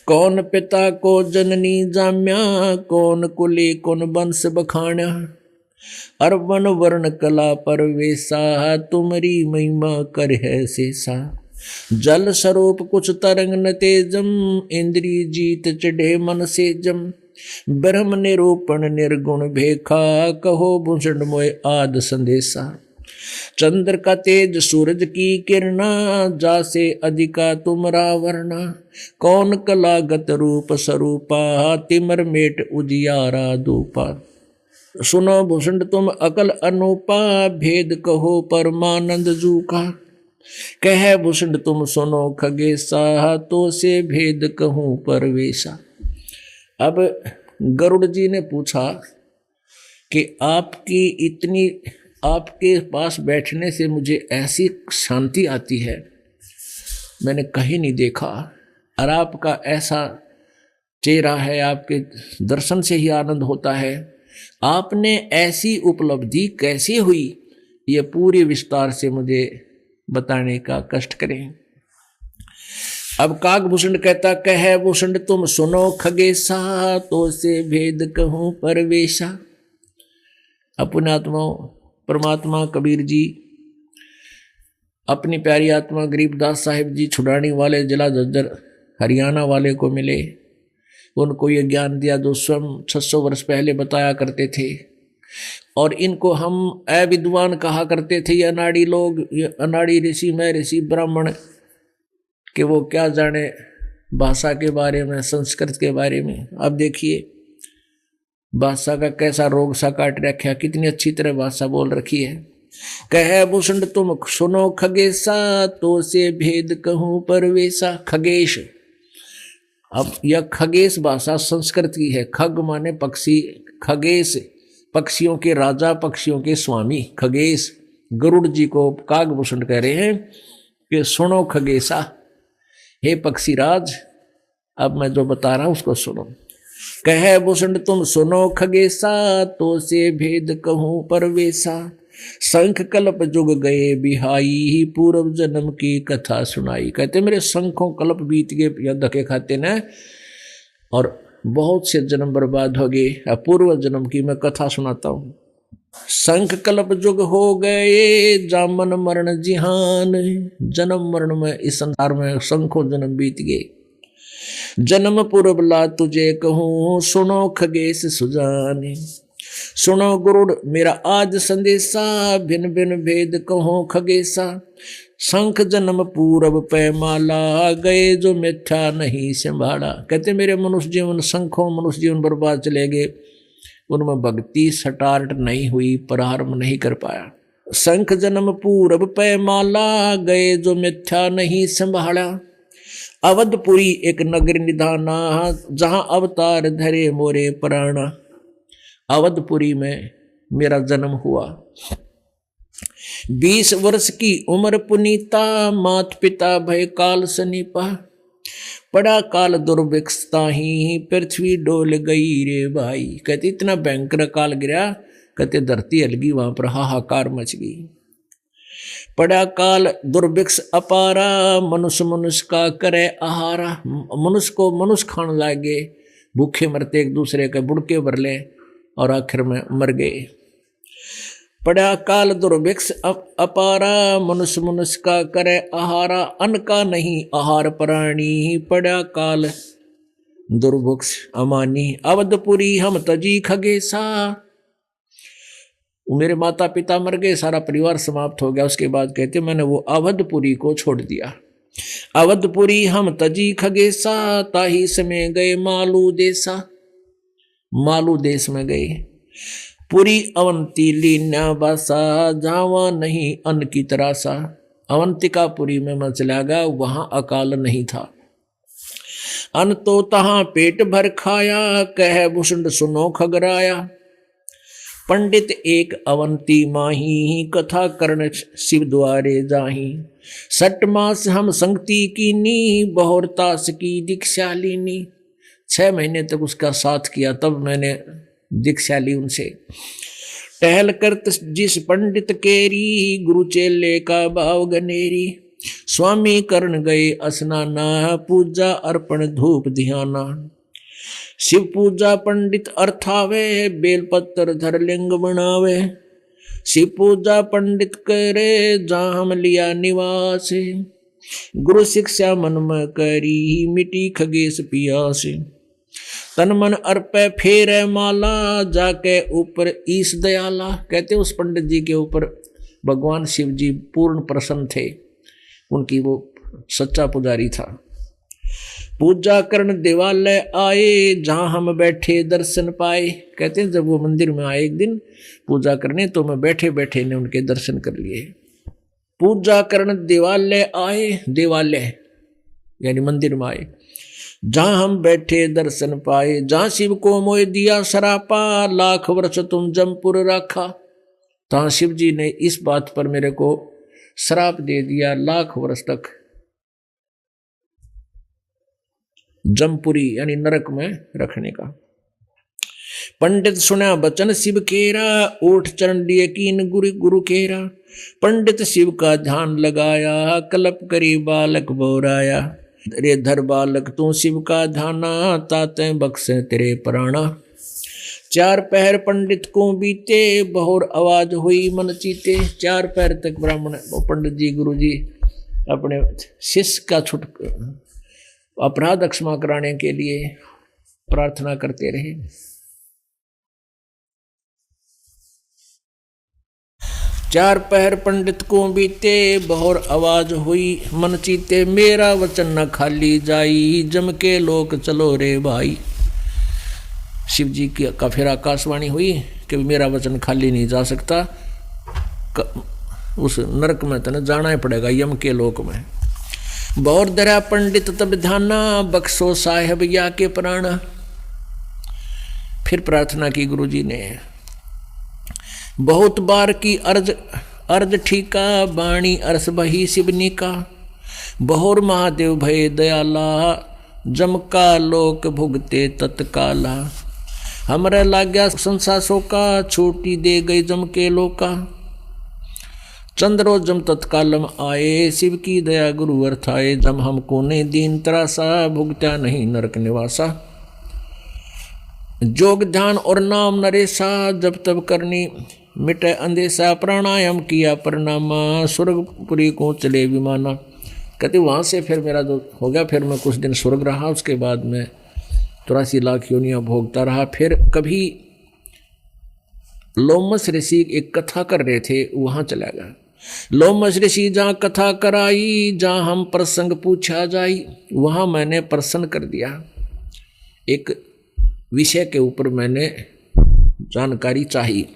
[SPEAKER 1] कौन पिता को जननी जाम्या, कौन कुली कौन वंश बखाना। अरवन वर्ण कला परवेशा, तुमरी महिमा कर है शेषा। जल स्वरूप कुछ तरंग न तेजम, इंद्री जीत चढ़े मन से जम। ब्रह्म निरूपण निर्गुण भेखा, कहो भूषण मोय आद संदेशा। चंद्र का तेज सूरज की किरणा, जासे अधिका तुमरा वर्णा। कौन कलागत रूप स्वरूपा, तिमर मेट उजियारा धूपा। सुनो भूषण तुम अकल अनूपा, भेद कहो परमानंद जूका। कह भूषण तुम सुनो खगेसा, तो से भेद कहूँ परवेशा। अब गरुड़ जी ने पूछा कि आपके पास बैठने से मुझे ऐसी शांति आती है, मैंने कहीं नहीं देखा। और आपका ऐसा चेहरा है, आपके दर्शन से ही आनंद होता है। आपने ऐसी उपलब्धि कैसे हुई, ये पूरी विस्तार से मुझे बताने का कष्ट करें। अब काकभूषण कहता, कह भूषण तुम सुनो खगेशा, तो से भेद कहूँ परवेशा। अपने आत्मा परमात्मा कबीर जी अपनी प्यारी आत्मा गरीबदास साहिब जी छुड़ानी वाले जिला झज्जर हरियाणा वाले को मिले। उनको ये ज्ञान दिया जो स्वयं 600 वर्ष पहले बताया करते थे। और इनको हम अविद्वान कहा करते थे, ये अनाड़ी लोग, ये अनाड़ी ऋषि, मैं ऋषि ब्राह्मण, कि वो क्या जाने भाषा के बारे में, संस्कृत के बारे में। अब देखिए भाषा का कैसा रोग सा काट रखा, कितनी अच्छी तरह भाषा बोल रखी है। कह भूषण तुम सुनो खगेशा, तो से भेद कहूँ परवेशा। खगेश, अब यह खगेश भाषा संस्कृत की है। खग माने पक्षी, खगेश पक्षियों के राजा, पक्षियों के स्वामी खगेश। गरुड़ जी को काकभूषण कह रहे हैं कि सुनो खगेशा, हे पक्षीराज, अब मैं जो बता रहा हूं उसको सुनो। कह भूषण तुम सुनो खगेसा, तो से भेद कहूं परवेसा। शंख कल्प जुग गए बिहाई, पूर्व जन्म की कथा सुनाई। कहते मेरे शंखों कल्प बीत गए या धके खाते न, और बहुत से जन्म बर्बाद हो गए, पूर्व जन्म की मैं कथा सुनाता हूँ। शंख कल्प जुग हो गए, जामन मरण जिहान। जन्म मरण में इस संसार में शंखों जन्म बीत गए। जन्म पूर्व ला तुझे कहूँ, सुनो खगेश सुजाने। सुनो गुरुड़ मेरा आज संदेशा, भिन्न भिन्न भेद कहो खगेसा। शंख जन्म पूरब पैमाला, गए जो मिथ्या नहीं संभाला। कहते मेरे मनुष्य जीवन शंखों मनुष्य जीवन बर्बाद चले गए, उनमें भक्ति स्टार्ट नहीं हुई, प्रारंभ नहीं कर पाया। शंख जन्म पूरब पैमाला, गए जो मिथ्या नहीं संभाला। अवधपुरी एक नगर निधाना, जहां अवतार धरे मोरे प्राणा। अवधपुरी में मेरा जन्म हुआ। 20 वर्ष की उम्र पुनीता, मात पिता भय काल सनीपा। पड़ा काल दुर्भिक्षता ही, पृथ्वी डोल गई रे भाई। कहते इतना भयंकर काल गिरा, कहते धरती हलगी, वहां पर हाहाकार मच गई। पड़ा काल दुर्भिक्ष अपारा, मनुष्य मनुष्य का करे आहारा। मनुष्य को मनुष्य खाने लागे, भूखे मरते एक दूसरे के बुड़के भर ले, और आखिर में मर गए। पड़ा काल दुर्भिक्ष अपारा, मनुष्य मनुष्य का करे आहारा। अन्न का नहीं आहार प्राणी, पड़ा काल दुर्भिक्ष अमानी। अवधपुरी हम तजी खगेसा। मेरे माता पिता मर गए, सारा परिवार समाप्त हो गया। उसके बाद कहते मैंने वो अवधपुरी को छोड़ दिया। अवधपुरी हम तजी खगेसा, ताही समय गए मालू देसा। मालू देश में गए। पुरी अवंती लीना बासा, जावा नहीं अन्न की तरासा। अवंतिकापुरी में मैं चला गया, वहां अकाल नहीं था। अन्न तो तहां पेट भर खाया, कह भूषण सुनो खगराया। पंडित एक अवंती माही, कथा कर्ण शिव द्वारे जाही। 6 मास हम संगति कीनी, बहुरतास की दीक्षा लीनी। 6 महीने तक उसका साथ किया, तब मैंने दीक्षा ली उनसे। टहल करत जिस पंडित केरी, गुरु चेले का भाव गनेरी। स्वामी करण गए स्नाना, पूजा अर्पण धूप ध्याना। शिव पूजा पंडित अर्थावे, बेलपत्र धर लिंग बनावे। शिव पूजा पंडित करे, जहाँ हम लिया निवास। गुरु शिक्षा मन में करी, मिटी खगेश पियासे। तन मन अर्पे फेरे माला, जाके ऊपर ईश दयाला। कहते उस पंडित जी के ऊपर भगवान शिव जी पूर्ण प्रसन्न थे, उनकी वो सच्चा पुजारी था। पूजा करण देवालय आए, जहां हम बैठे दर्शन पाए। कहते हैं जब वो मंदिर में आए एक दिन पूजा करने, तो मैं बैठे बैठे ने उनके दर्शन कर लिए। पूजा करण देवालय आए, देवालय यानी मंदिर में आए, जहां हम बैठे दर्शन पाए। जहां शिव को मोह दिया सरापा, लाख वर्ष तुम जमपुर रखा। तहां शिव जी ने इस बात पर मेरे को श्राप दे दिया, लाख वर्ष तक जमपुरी यानी नरक में रखने का। पंडित सुना बचन शिव केरा, ओठ चरण लिए कीन गुरु केरा। पंडित शिव का ध्यान लगाया, कल्प करी बालक बोराया। रे धर बालक तू शिव का ध्याना, ताते बख्शे तेरे प्राणा। 4 पहर पंडित को बीते, बहुर आवाज हुई मन चीते। 4 पहर तक ब्राह्मण पंडित जी गुरु जी अपने शिष्य का अपराध क्षमा कराने के लिए प्रार्थना करते रहे। चार पहर पंडित को बीते, बहुर आवाज हुई मन चीते। मेरा वचन न खाली जाई, जम के लोक चलो रे भाई। शिव जी की का फिर आकाशवाणी हुई कि मेरा वचन खाली नहीं जा सकता, उस नरक में तो न जाना ही पड़ेगा, यम के लोक में। बहुर दरा पंडित तब ध्याना, बख्शो साहेब या के प्राणा। फिर प्रार्थना की गुरु जी ने, बहुत बार की अर्ज ठीका, बाणी अरस बही शिवनी का। बहुर महादेव भय दयाला, जम का लोक भुगते तत्काला। हमरे लाग्या संसासों का, छोटी दे गई जम के लोका। चंद्रो जम तत्कालम आए, शिव की दया गुरु अर्थाए। जम हमको ने दीन त्रासा, भुगत्या नहीं नरक निवासा। जोग ध्यान और नाम नरेशा, जब तब करनी मिटे अंदेशा। प्राणायाम किया परिणामा, स्वर्गपुरी को चले विमाना। कहते वहाँ से फिर मेरा जो हो गया, फिर मैं कुछ दिन स्वर्ग रहा। उसके बाद मैं 83 लाख योनियाँ भोगता रहा। फिर कभी लोमस ऋषि एक कथा कर रहे थे, वहाँ चला गया। लोमस ऋषि जहाँ कथा कराई, जहाँ हम प्रसंग पूछा जाई, वहाँ मैंने प्रश्न कर दिया। एक विषय के ऊपर मैंने जानकारी चाहिए।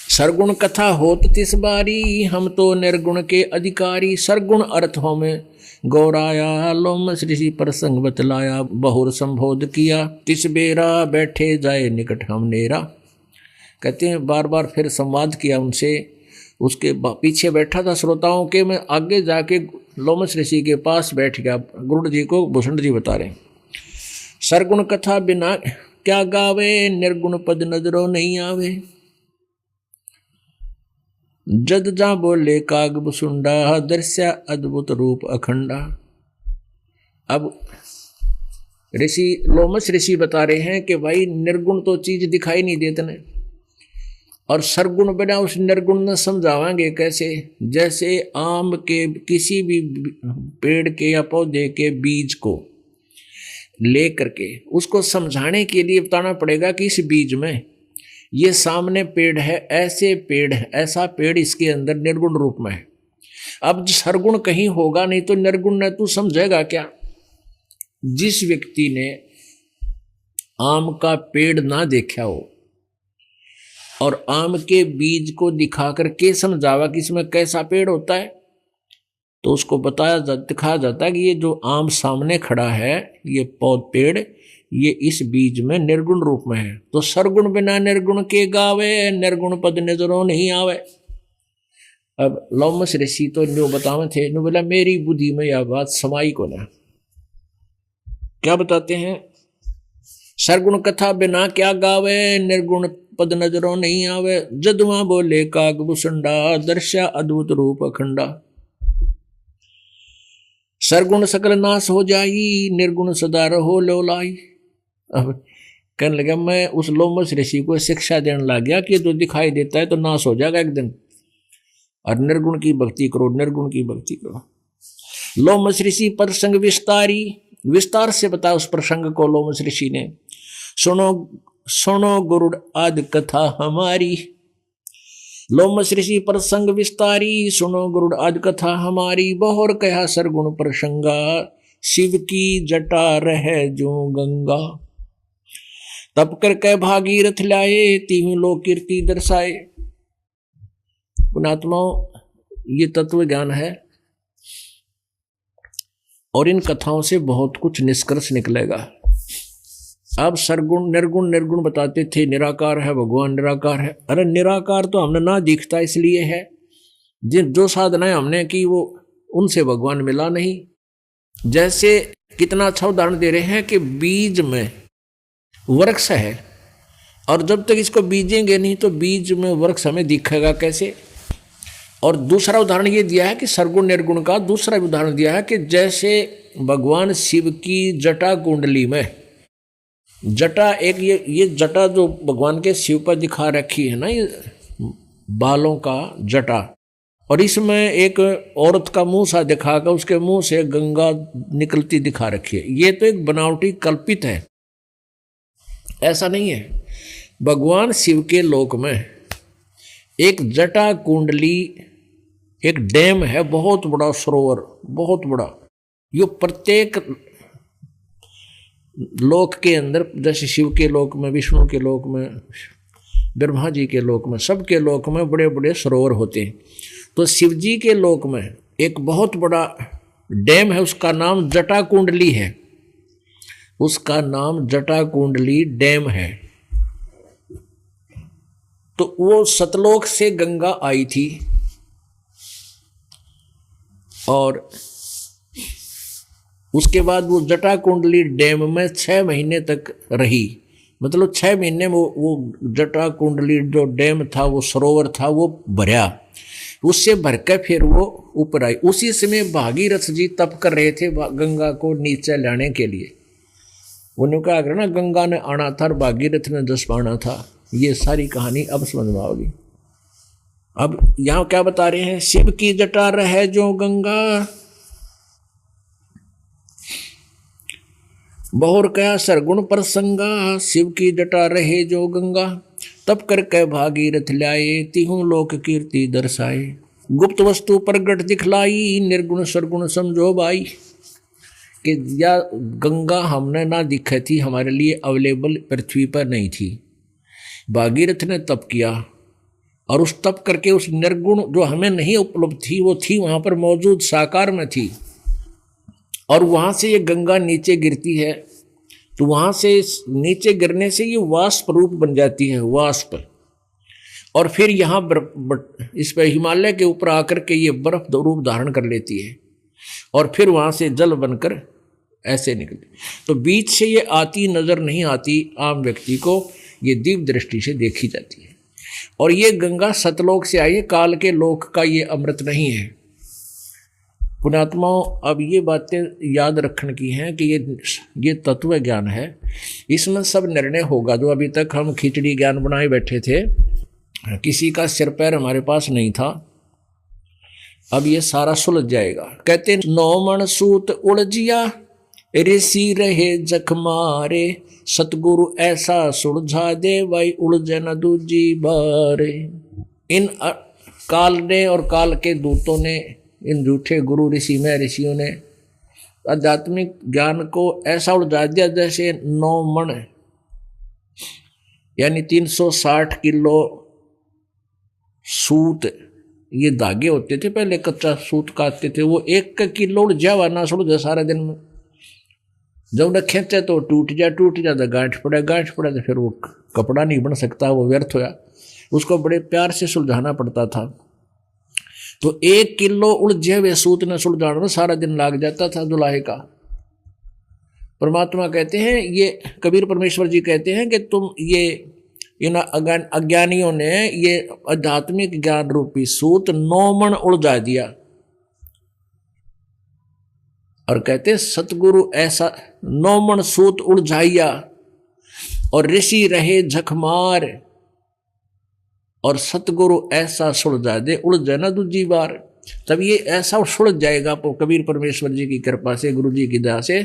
[SPEAKER 1] सरगुण कथा होत तिस बारी, हम तो निर्गुण के अधिकारी। सरगुण अर्थों में गौराया, लोमस ऋषि प्रसंग बतलाया। बहुर संबोध किया, तिस बेरा बैठे जाए निकट हम नेरा। कहते हैं बार बार फिर संवाद किया उनसे। उसके पीछे बैठा था श्रोताओं के, मैं आगे जाके लोमस ऋषि के पास बैठ गया। गुरुड़ जी को भूषण जी बता रहे, सरगुण कथा बिना क्या गावे, निर्गुण पद नजरों नहीं आवे। जद जा बोले काग बुसुंडा, दर्श्या अद्भुत रूप अखंडा। अब ऋषि लोमस ऋषि बता रहे हैं कि भाई निर्गुण तो चीज दिखाई नहीं देते ने, और सरगुण बिना उस निर्गुण न समझावांगे कैसे। जैसे आम के किसी भी पेड़ के या पौधे के बीज को ले करके उसको समझाने के लिए बताना पड़ेगा कि इस बीज में ये सामने पेड़ है, ऐसे पेड़ है, ऐसा पेड़ इसके अंदर निर्गुण रूप में है। अब सरगुण कहीं होगा नहीं तो निर्गुण ने तू समझेगा क्या। जिस व्यक्ति ने आम का पेड़ ना देखा हो और आम के बीज को दिखा करके समझावा कि इसमें कैसा पेड़ होता है, तो उसको दिखाया जाता है कि ये जो आम सामने खड़ा है, ये पेड़, ये इस बीज में निर्गुण रूप में है। तो सरगुण बिना निर्गुण के गावे, निर्गुण पद नजरों नहीं आवे। अब लोमस ऋषि तो न्यू बतावे थे, न्यू बोला मेरी बुद्धि में यह बात समाई को ना। क्या बताते हैं, सरगुण कथा बिना क्या गावे, निर्गुण पद नजरों नहीं आवे। जदुआ बोले काग बुसंडा, दर्शा अद्भुत रूप अखंडा। सरगुण सकल नाश हो जाई, निर्गुण सदा रहो लोलाई। अब कहने लगा, मैं उस लोमस ऋषि को शिक्षा देने लग गया कि जो दिखाई देता है तो नाश हो जाएगा एक दिन, और निर्गुण की भक्ति करो, निर्गुण की भक्ति करो। लोमस ऋषि प्रसंग विस्तार से बताया उस प्रसंग को लोमस ऋषि ने। सुनो गुरुड़ आदि कथा हमारी। लोमस ऋषि प्रसंग विस्तारी, सुनो गुरुड़ आदि कथा हमारी। बहुर कहा सरगुण प्रसंगा, शिव की जटा रहे जो गंगा। तब कर कह भागीरथ लाए, तीनों लोक कीर्ति दर्शाए। पुणात्माओं, ये तत्व ज्ञान है और इन कथाओं से बहुत कुछ निष्कर्ष निकलेगा। अब सरगुण निर्गुण बताते थे, निराकार है भगवान, निराकार है। अरे निराकार तो हमने ना दिखता इसलिए है, जो साधनाएं हमने की वो उनसे भगवान मिला नहीं। जैसे कितना अच्छा उदाहरण दे रहे हैं कि बीज में वृक्ष है, और जब तक इसको बीजेंगे नहीं तो बीज में वृक्ष हमें दिखेगा कैसे। और दूसरा उदाहरण ये दिया है कि सरगुण निर्गुण का दूसरा उदाहरण दिया है कि जैसे भगवान शिव की जटा कुंडली में जटा, एक ये जटा जो भगवान के शिव पर दिखा रखी है ना, ये बालों का जटा, और इसमें एक औरत का मुंह सा दिखा कर उसके मुंह से गंगा निकलती दिखा रखी है। ये तो एक बनावटी कल्पित है, ऐसा नहीं है। भगवान शिव के लोक में एक जटा कुंडली, एक डैम है, बहुत बड़ा सरोवर, बहुत बड़ा। यो प्रत्येक लोक के अंदर, जैसे शिव के लोक में, विष्णु के लोक में, ब्रह्मा जी के लोक में, सबके लोक में बड़े बड़े सरोवर होते हैं। तो शिव जी के लोक में एक बहुत बड़ा डैम है, उसका नाम जटा कुंडली है। उसका नाम जटा कुंडली डैम है। तो वो सतलोक से गंगा आई थी और उसके बाद वो जटा कुंडली डैम में 6 महीने तक रही। मतलब 6 महीने में वो जटा कुंडली जो डैम था, वो सरोवर था, वो भरा। उससे भर के फिर वो ऊपर आई। उसी समय भागीरथ जी तप कर रहे थे गंगा को नीचे लाने के लिए। उन्होंने कहा ना, गंगा ने आना था और भागीरथ ने जस पाना था। ये सारी कहानी अब समझ में आओगी। अब यहाँ क्या बता रहे हैं, शिव की जटा रहे जो गंगा, बहुर कया सरगुण प्रसंगा, शिव की जटा रहे जो गंगा, तब करके भागीरथ लाए, तिहु लोक कीर्ति दर्शाए, गुप्त वस्तु प्रगट दिखलाई, निर्गुण सरगुण समझो भाई। कि या गंगा हमने ना दिखी थी, हमारे लिए अवेलेबल पृथ्वी पर नहीं थी। भागीरथ ने तप किया और उस तप करके उस निर्गुण जो हमें नहीं उपलब्ध थी, वो थी वहाँ पर मौजूद, साकार में थी। और वहाँ से ये गंगा नीचे गिरती है, तो वहाँ से नीचे गिरने से ये वाष्प रूप बन जाती है, वाष्प। और फिर यहाँ इस पर हिमालय के ऊपर आकर के ये बर्फ रूप धारण कर लेती है, और फिर वहाँ से जल बनकर ऐसे निकलती। तो बीच से ये आती नजर नहीं आती आम व्यक्ति को, ये दिव्य दृष्टि से देखी जाती है। और ये गंगा सतलोक से आई है, काल के लोक का ये अमृत नहीं है। पुण्यात्माओं, अब ये बातें याद रखने की हैं कि ये तत्व ज्ञान है, इसमें सब निर्णय होगा। जो अभी तक हम खिचड़ी ज्ञान बनाए बैठे थे, किसी का सिर पैर हमारे पास नहीं था, अब ये सारा सुलझ जाएगा। कहते 9 मन सूत उलझिया, ऋषि रहे जख मारे, सतगुरु ऐसा सुलझा दे, भाई उलझे न दूजी बारे। इन काल ने और काल के दूतों ने, इन झूठे गुरु ऋषि में ऋषियों ने आध्यात्मिक ज्ञान को ऐसा उलझा दिया जैसे 9 मन यानी 360 किलो सूत, ये धागे होते थे पहले, कच्चा सूत काटते थे, वो 1 किलो उलझा हुआ ना सुलझा सारा दिन में। जब उन्हें खींचे तो टूट जा तो गांठ पड़े तो फिर वो कपड़ा नहीं बन सकता, वो व्यर्थ होया। उसको बड़े प्यार से सुलझाना पड़ता था। तो 1 किलो उलझे हुए सूत ने सुलझाने में सारा दिन लाग जाता था दुलाहे का। परमात्मा कहते हैं, ये कबीर परमेश्वर जी कहते हैं कि तुम ये इन अज्ञानियों ने ये आध्यात्मिक ज्ञान रूपी सूत 9 मन उलझा दिया। और कहते सतगुरु ऐसा 9 मन सूत उलझाइया, और ऋषि रहे झकमार, और सतगुरु ऐसा सुलझा दे, उलझे ना दूजी बार। तब ये ऐसा सुलझ जाएगा कबीर परमेश्वर जी की कृपा से, गुरु जी की दया से,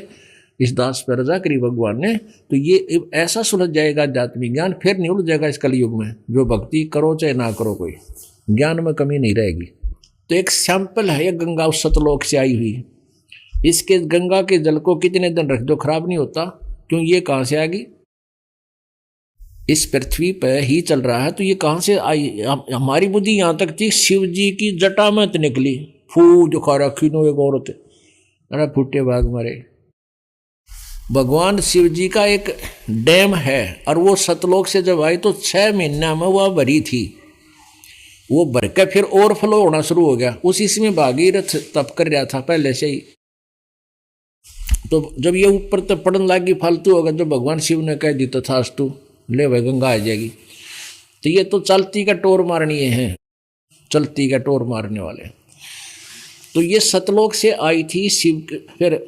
[SPEAKER 1] इस दास पर रजा करी भगवान ने, तो ये ऐसा सुलझ जाएगा आध्यात्मिक ज्ञान, फिर नहीं उलझ जाएगा इस कलयुग में। जो भक्ति करो चाहे ना करो, कोई ज्ञान में कमी नहीं रहेगी। तो एक सैंपल है ये गंगा उस सतलोक से आई हुई। इसके गंगा के जल को कितने दिन रख दो खराब नहीं होता, क्यों ये कहाँ से आ गई? इस पृथ्वी पर ही चल रहा है, तो ये कहाँ से आई? हमारी बुद्धि यहाँ तक थी, शिव जी की जटा में निकली, फू जो खा रखी नो एक औरत, अरे फुटे भाग मारे। भगवान शिव जी का एक डैम है, और वो सतलोक से जब आई तो 6 महीना में वह भरी थी। वो भर के फिर ओवरफ्लो होना शुरू हो गया। उसी में भागीरथ तप कर रहा था पहले से ही। तो जब ये ऊपर तक पड़ने लगी फालतू होगा, जो भगवान शिव ने कह दी तथास्तु, ले भाई गंगा आ जाएगी। तो ये तो चलती का टोर मारनी है, चलती का टोर मारने वाले। तो ये सतलोक से आई थी शिव फिर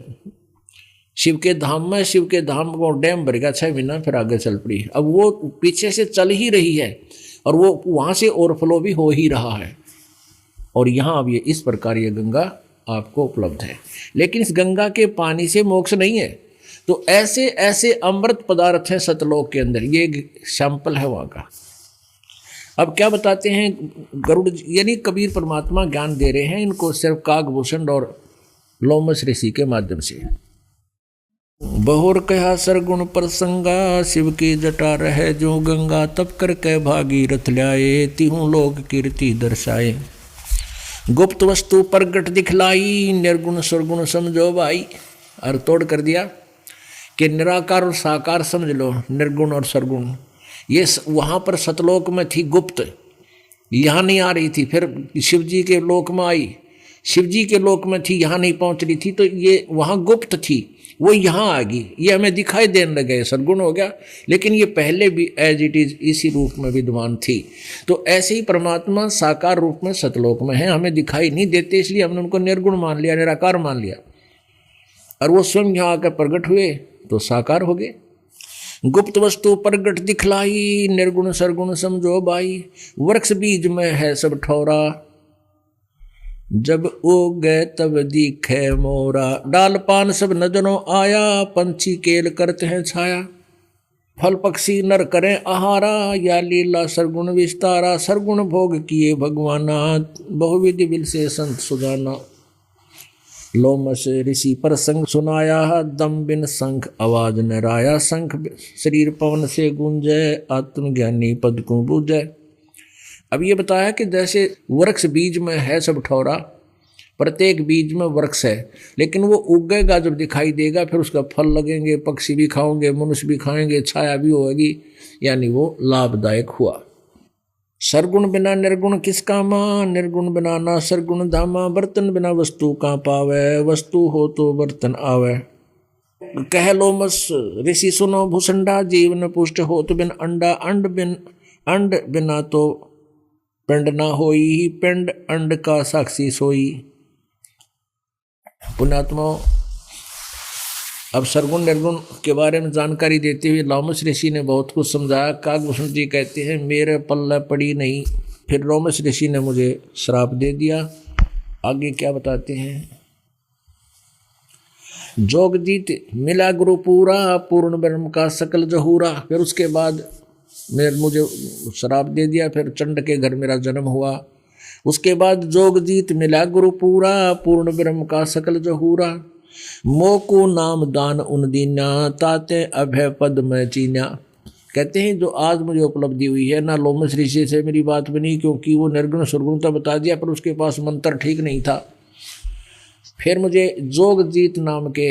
[SPEAKER 1] शिव के धाम में, शिव के धाम को डैम भर गया 6 महीना, फिर आगे चल पड़ी। अब वो पीछे से चल ही रही है, और वो वहाँ से ओवरफ्लो भी हो ही रहा है। और यहाँ अब ये इस प्रकार ये गंगा आपको उपलब्ध है। लेकिन इस गंगा के पानी से मोक्ष नहीं है। तो ऐसे ऐसे अमृत पदार्थ हैं सतलोक के अंदर, ये सैंपल है वहाँ का। अब क्या बताते हैं गरुड़ यानी कबीर परमात्मा ज्ञान दे रहे हैं इनको सिर्फ कागभूषण और लोमस ऋषि के माध्यम से। बहुर कहा सरगुण प्रसंगा, शिव की जटा रहे जो गंगा, तब कर के भागीरथ ल्याए, तिहु लोक कीर्ति दर्शाए, गुप्त वस्तु प्रगट दिखलाई, निर्गुण सरगुण समझो भाई। और तोड़ कर दिया कि निराकार और साकार समझ लो, निर्गुण और सरगुण। ये वहाँ पर सतलोक में थी गुप्त, यहाँ नहीं आ रही थी, फिर शिव जी के लोक में आई, शिव जी के लोक में थी, यहाँ नहीं पहुंच रही थी, तो ये वहाँ गुप्त थी, वो यहाँ आ गई, ये हमें दिखाई देने लगे, सद्गुण हो गया। लेकिन ये पहले भी एज इट इज इसी रूप में विद्यमान थी। तो ऐसे ही परमात्मा साकार रूप में सतलोक में है, हमें दिखाई नहीं देते, इसलिए हमने उनको निर्गुण मान लिया, निराकार मान लिया। और वो स्वयं यहाँ आकर प्रकट हुए तो साकार हो गए। गुप्त वस्तु प्रगट दिखलाई, निर्गुण सरगुण समझो बाई, वृक्ष बीज में है सब ठौरा, जब उगे तब दिखे मोरा, डाल पान सब नजरों आया, पंछी केल करते हैं छाया, फल पक्षी नर करें आहारा, या लीला सरगुण विस्तारा, सरगुण भोग किए भगवाना, बहुविधि बिल से संत सुजाना, लोमस ऋषि पर संग सुनाया, दम बिन शंख आवाज न राया, शंख शरीर पवन से गूंजे, आत्मज्ञानी पद को बूझे। अब ये बताया कि जैसे वृक्ष बीज में है सब ठौरा, प्रत्येक बीज में वृक्ष है, लेकिन वो उगेगा जब दिखाई देगा, फिर उसका फल लगेंगे, पक्षी भी खाओगे, मनुष्य भी खाएंगे, छाया भी होगी, यानी वो लाभदायक हुआ। सरगुण बिना निर्गुण किस कामा, निर्गुण बिना ना सरगुण धामा, बर्तन बिना वस्तु का पावे, वस्तु हो तो बर्तन आवे, कह लो मस ऋषि सुनो भूसंडा, जीवन पुष्ट हो तो बिन अंडा, अंड बिना तो पिंड ना होई, पिंड अंड का साक्षी सोई। पुण्यात्माओं, अब सरगुण निर्गुण के बारे में जानकारी देते हुए लोमस ऋषि ने बहुत कुछ समझाया। काकभूषण जी कहते हैं मेरे पल्ले पड़ी नहीं, फिर लोमस ऋषि ने मुझे श्राप दे दिया। आगे क्या बताते हैं, जोगजीत मिला गुरु पूरा, पूर्ण ब्रह्म का सकल जहूरा, फिर उसके बाद मुझे श्राप दे दिया, फिर चंड के घर मेरा जन्म हुआ। उसके बाद जोगजीत मिला गुरु पूरा, पूर्ण ब्रह्म का सकल जहूरा, मोको नाम दान उन दीना, ताते अभय पद में चीना। कहते हैं जो आज मुझे उपलब्धि हुई है ना, लोमस ऋषि से मेरी बात बनी, क्योंकि वो निर्गुण सुरगुणता बता दिया, पर उसके पास मंत्र ठीक नहीं था। फिर मुझे जोगजीत नाम के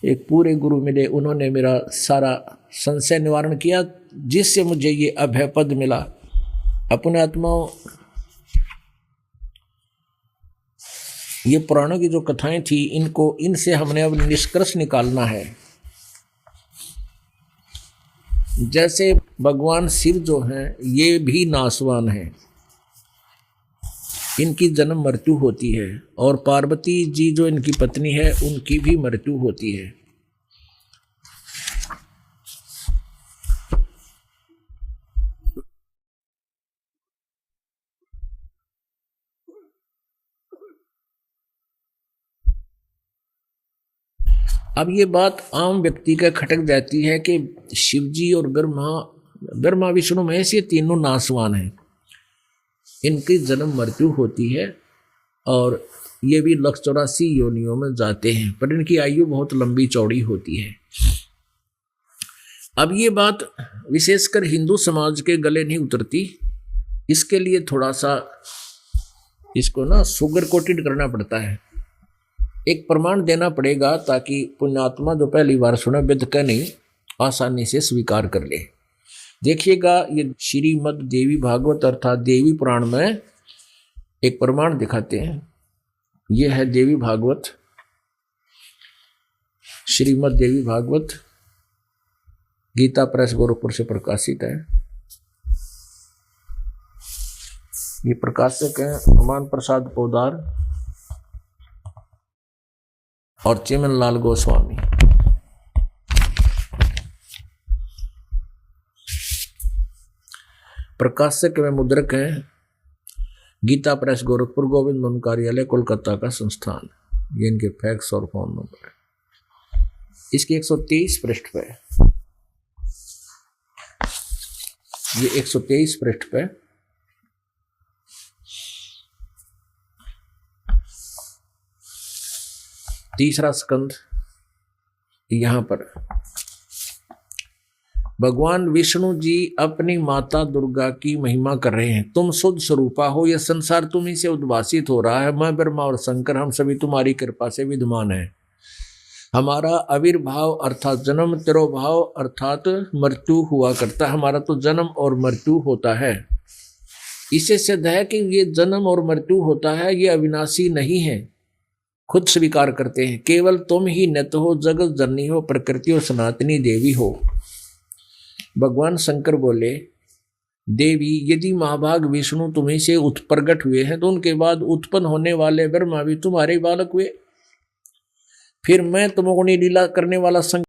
[SPEAKER 1] एक पूरे गुरु मिले, उन्होंने मेरा सारा संशय निवारण किया, जिससे मुझे ये अभय पद मिला। अपने आत्माओं, ये पुराणों की जो कथाएं थी, इनसे हमने अब निष्कर्ष निकालना है। जैसे भगवान शिव जो हैं, ये भी नासवान हैं, इनकी जन्म मृत्यु होती है, और पार्वती जी जो इनकी पत्नी है, उनकी भी मृत्यु होती है। अब ये बात आम व्यक्ति का खटक जाती है कि शिवजी और ब्रह्मा विष्णु महेश ये तीनों नासवान हैं, इनकी जन्म मृत्यु होती है, और ये भी 184 योनियों में जाते हैं, पर इनकी आयु बहुत लंबी चौड़ी होती है। अब ये बात विशेषकर हिंदू समाज के गले नहीं उतरती, इसके लिए थोड़ा सा इसको ना सुगर कोटेड करना पड़ता है, एक प्रमाण देना पड़ेगा, ताकि पुण्यात्मा जो पहली बार सुने विद का नहीं आसानी से स्वीकार कर ले। देखिएगा, ये श्रीमद् देवी भागवत अर्थात देवी पुराण में एक प्रमाण दिखाते हैं। यह है देवी भागवत, श्रीमद् देवी भागवत, गीता प्रेस गोरखपुर से प्रकाशित है। ये प्रकाशक हैं अमान प्रसाद पोदार और चिमन लाल गोस्वामी। प्रकाशक में मुद्रक हैं गीता प्रेस गोरखपुर, गोविंद मोहन कार्यालय कोलकाता का संस्थान। ये इनके फैक्स और फोन नंबर है। इसके 123 पृष्ठ पे, ये 123 पृष्ठ पे तीसरा स्कंद, यहां पर भगवान विष्णु जी अपनी माता दुर्गा की महिमा कर रहे हैं। तुम शुद्ध स्वरूपा हो, यह संसार तुम्ही से उद्भासित हो रहा है। मैं ब्रह्मा और शंकर हम सभी तुम्हारी कृपा से विद्यमान है। हमारा आविर्भाव अर्थात जन्म, तिरोभाव अर्थात मृत्यु हुआ करता है। हमारा तो जन्म और मृत्यु होता है। इससे सिद्ध है कि ये जन्म और मृत्यु होता है, ये अविनाशी नहीं है, खुद स्वीकार करते हैं। केवल तुम ही नित्य हो, जगत जननी हो, प्रकृति और सनातनी देवी हो। भगवान शंकर बोले, देवी यदि महाभाग विष्णु तुम्हीं से उत्प्रगट हुए हैं तो उनके बाद उत्पन्न होने वाले ब्रह्मा भी तुम्हारे बालक हुए, फिर मैं तुमको लीला करने वाला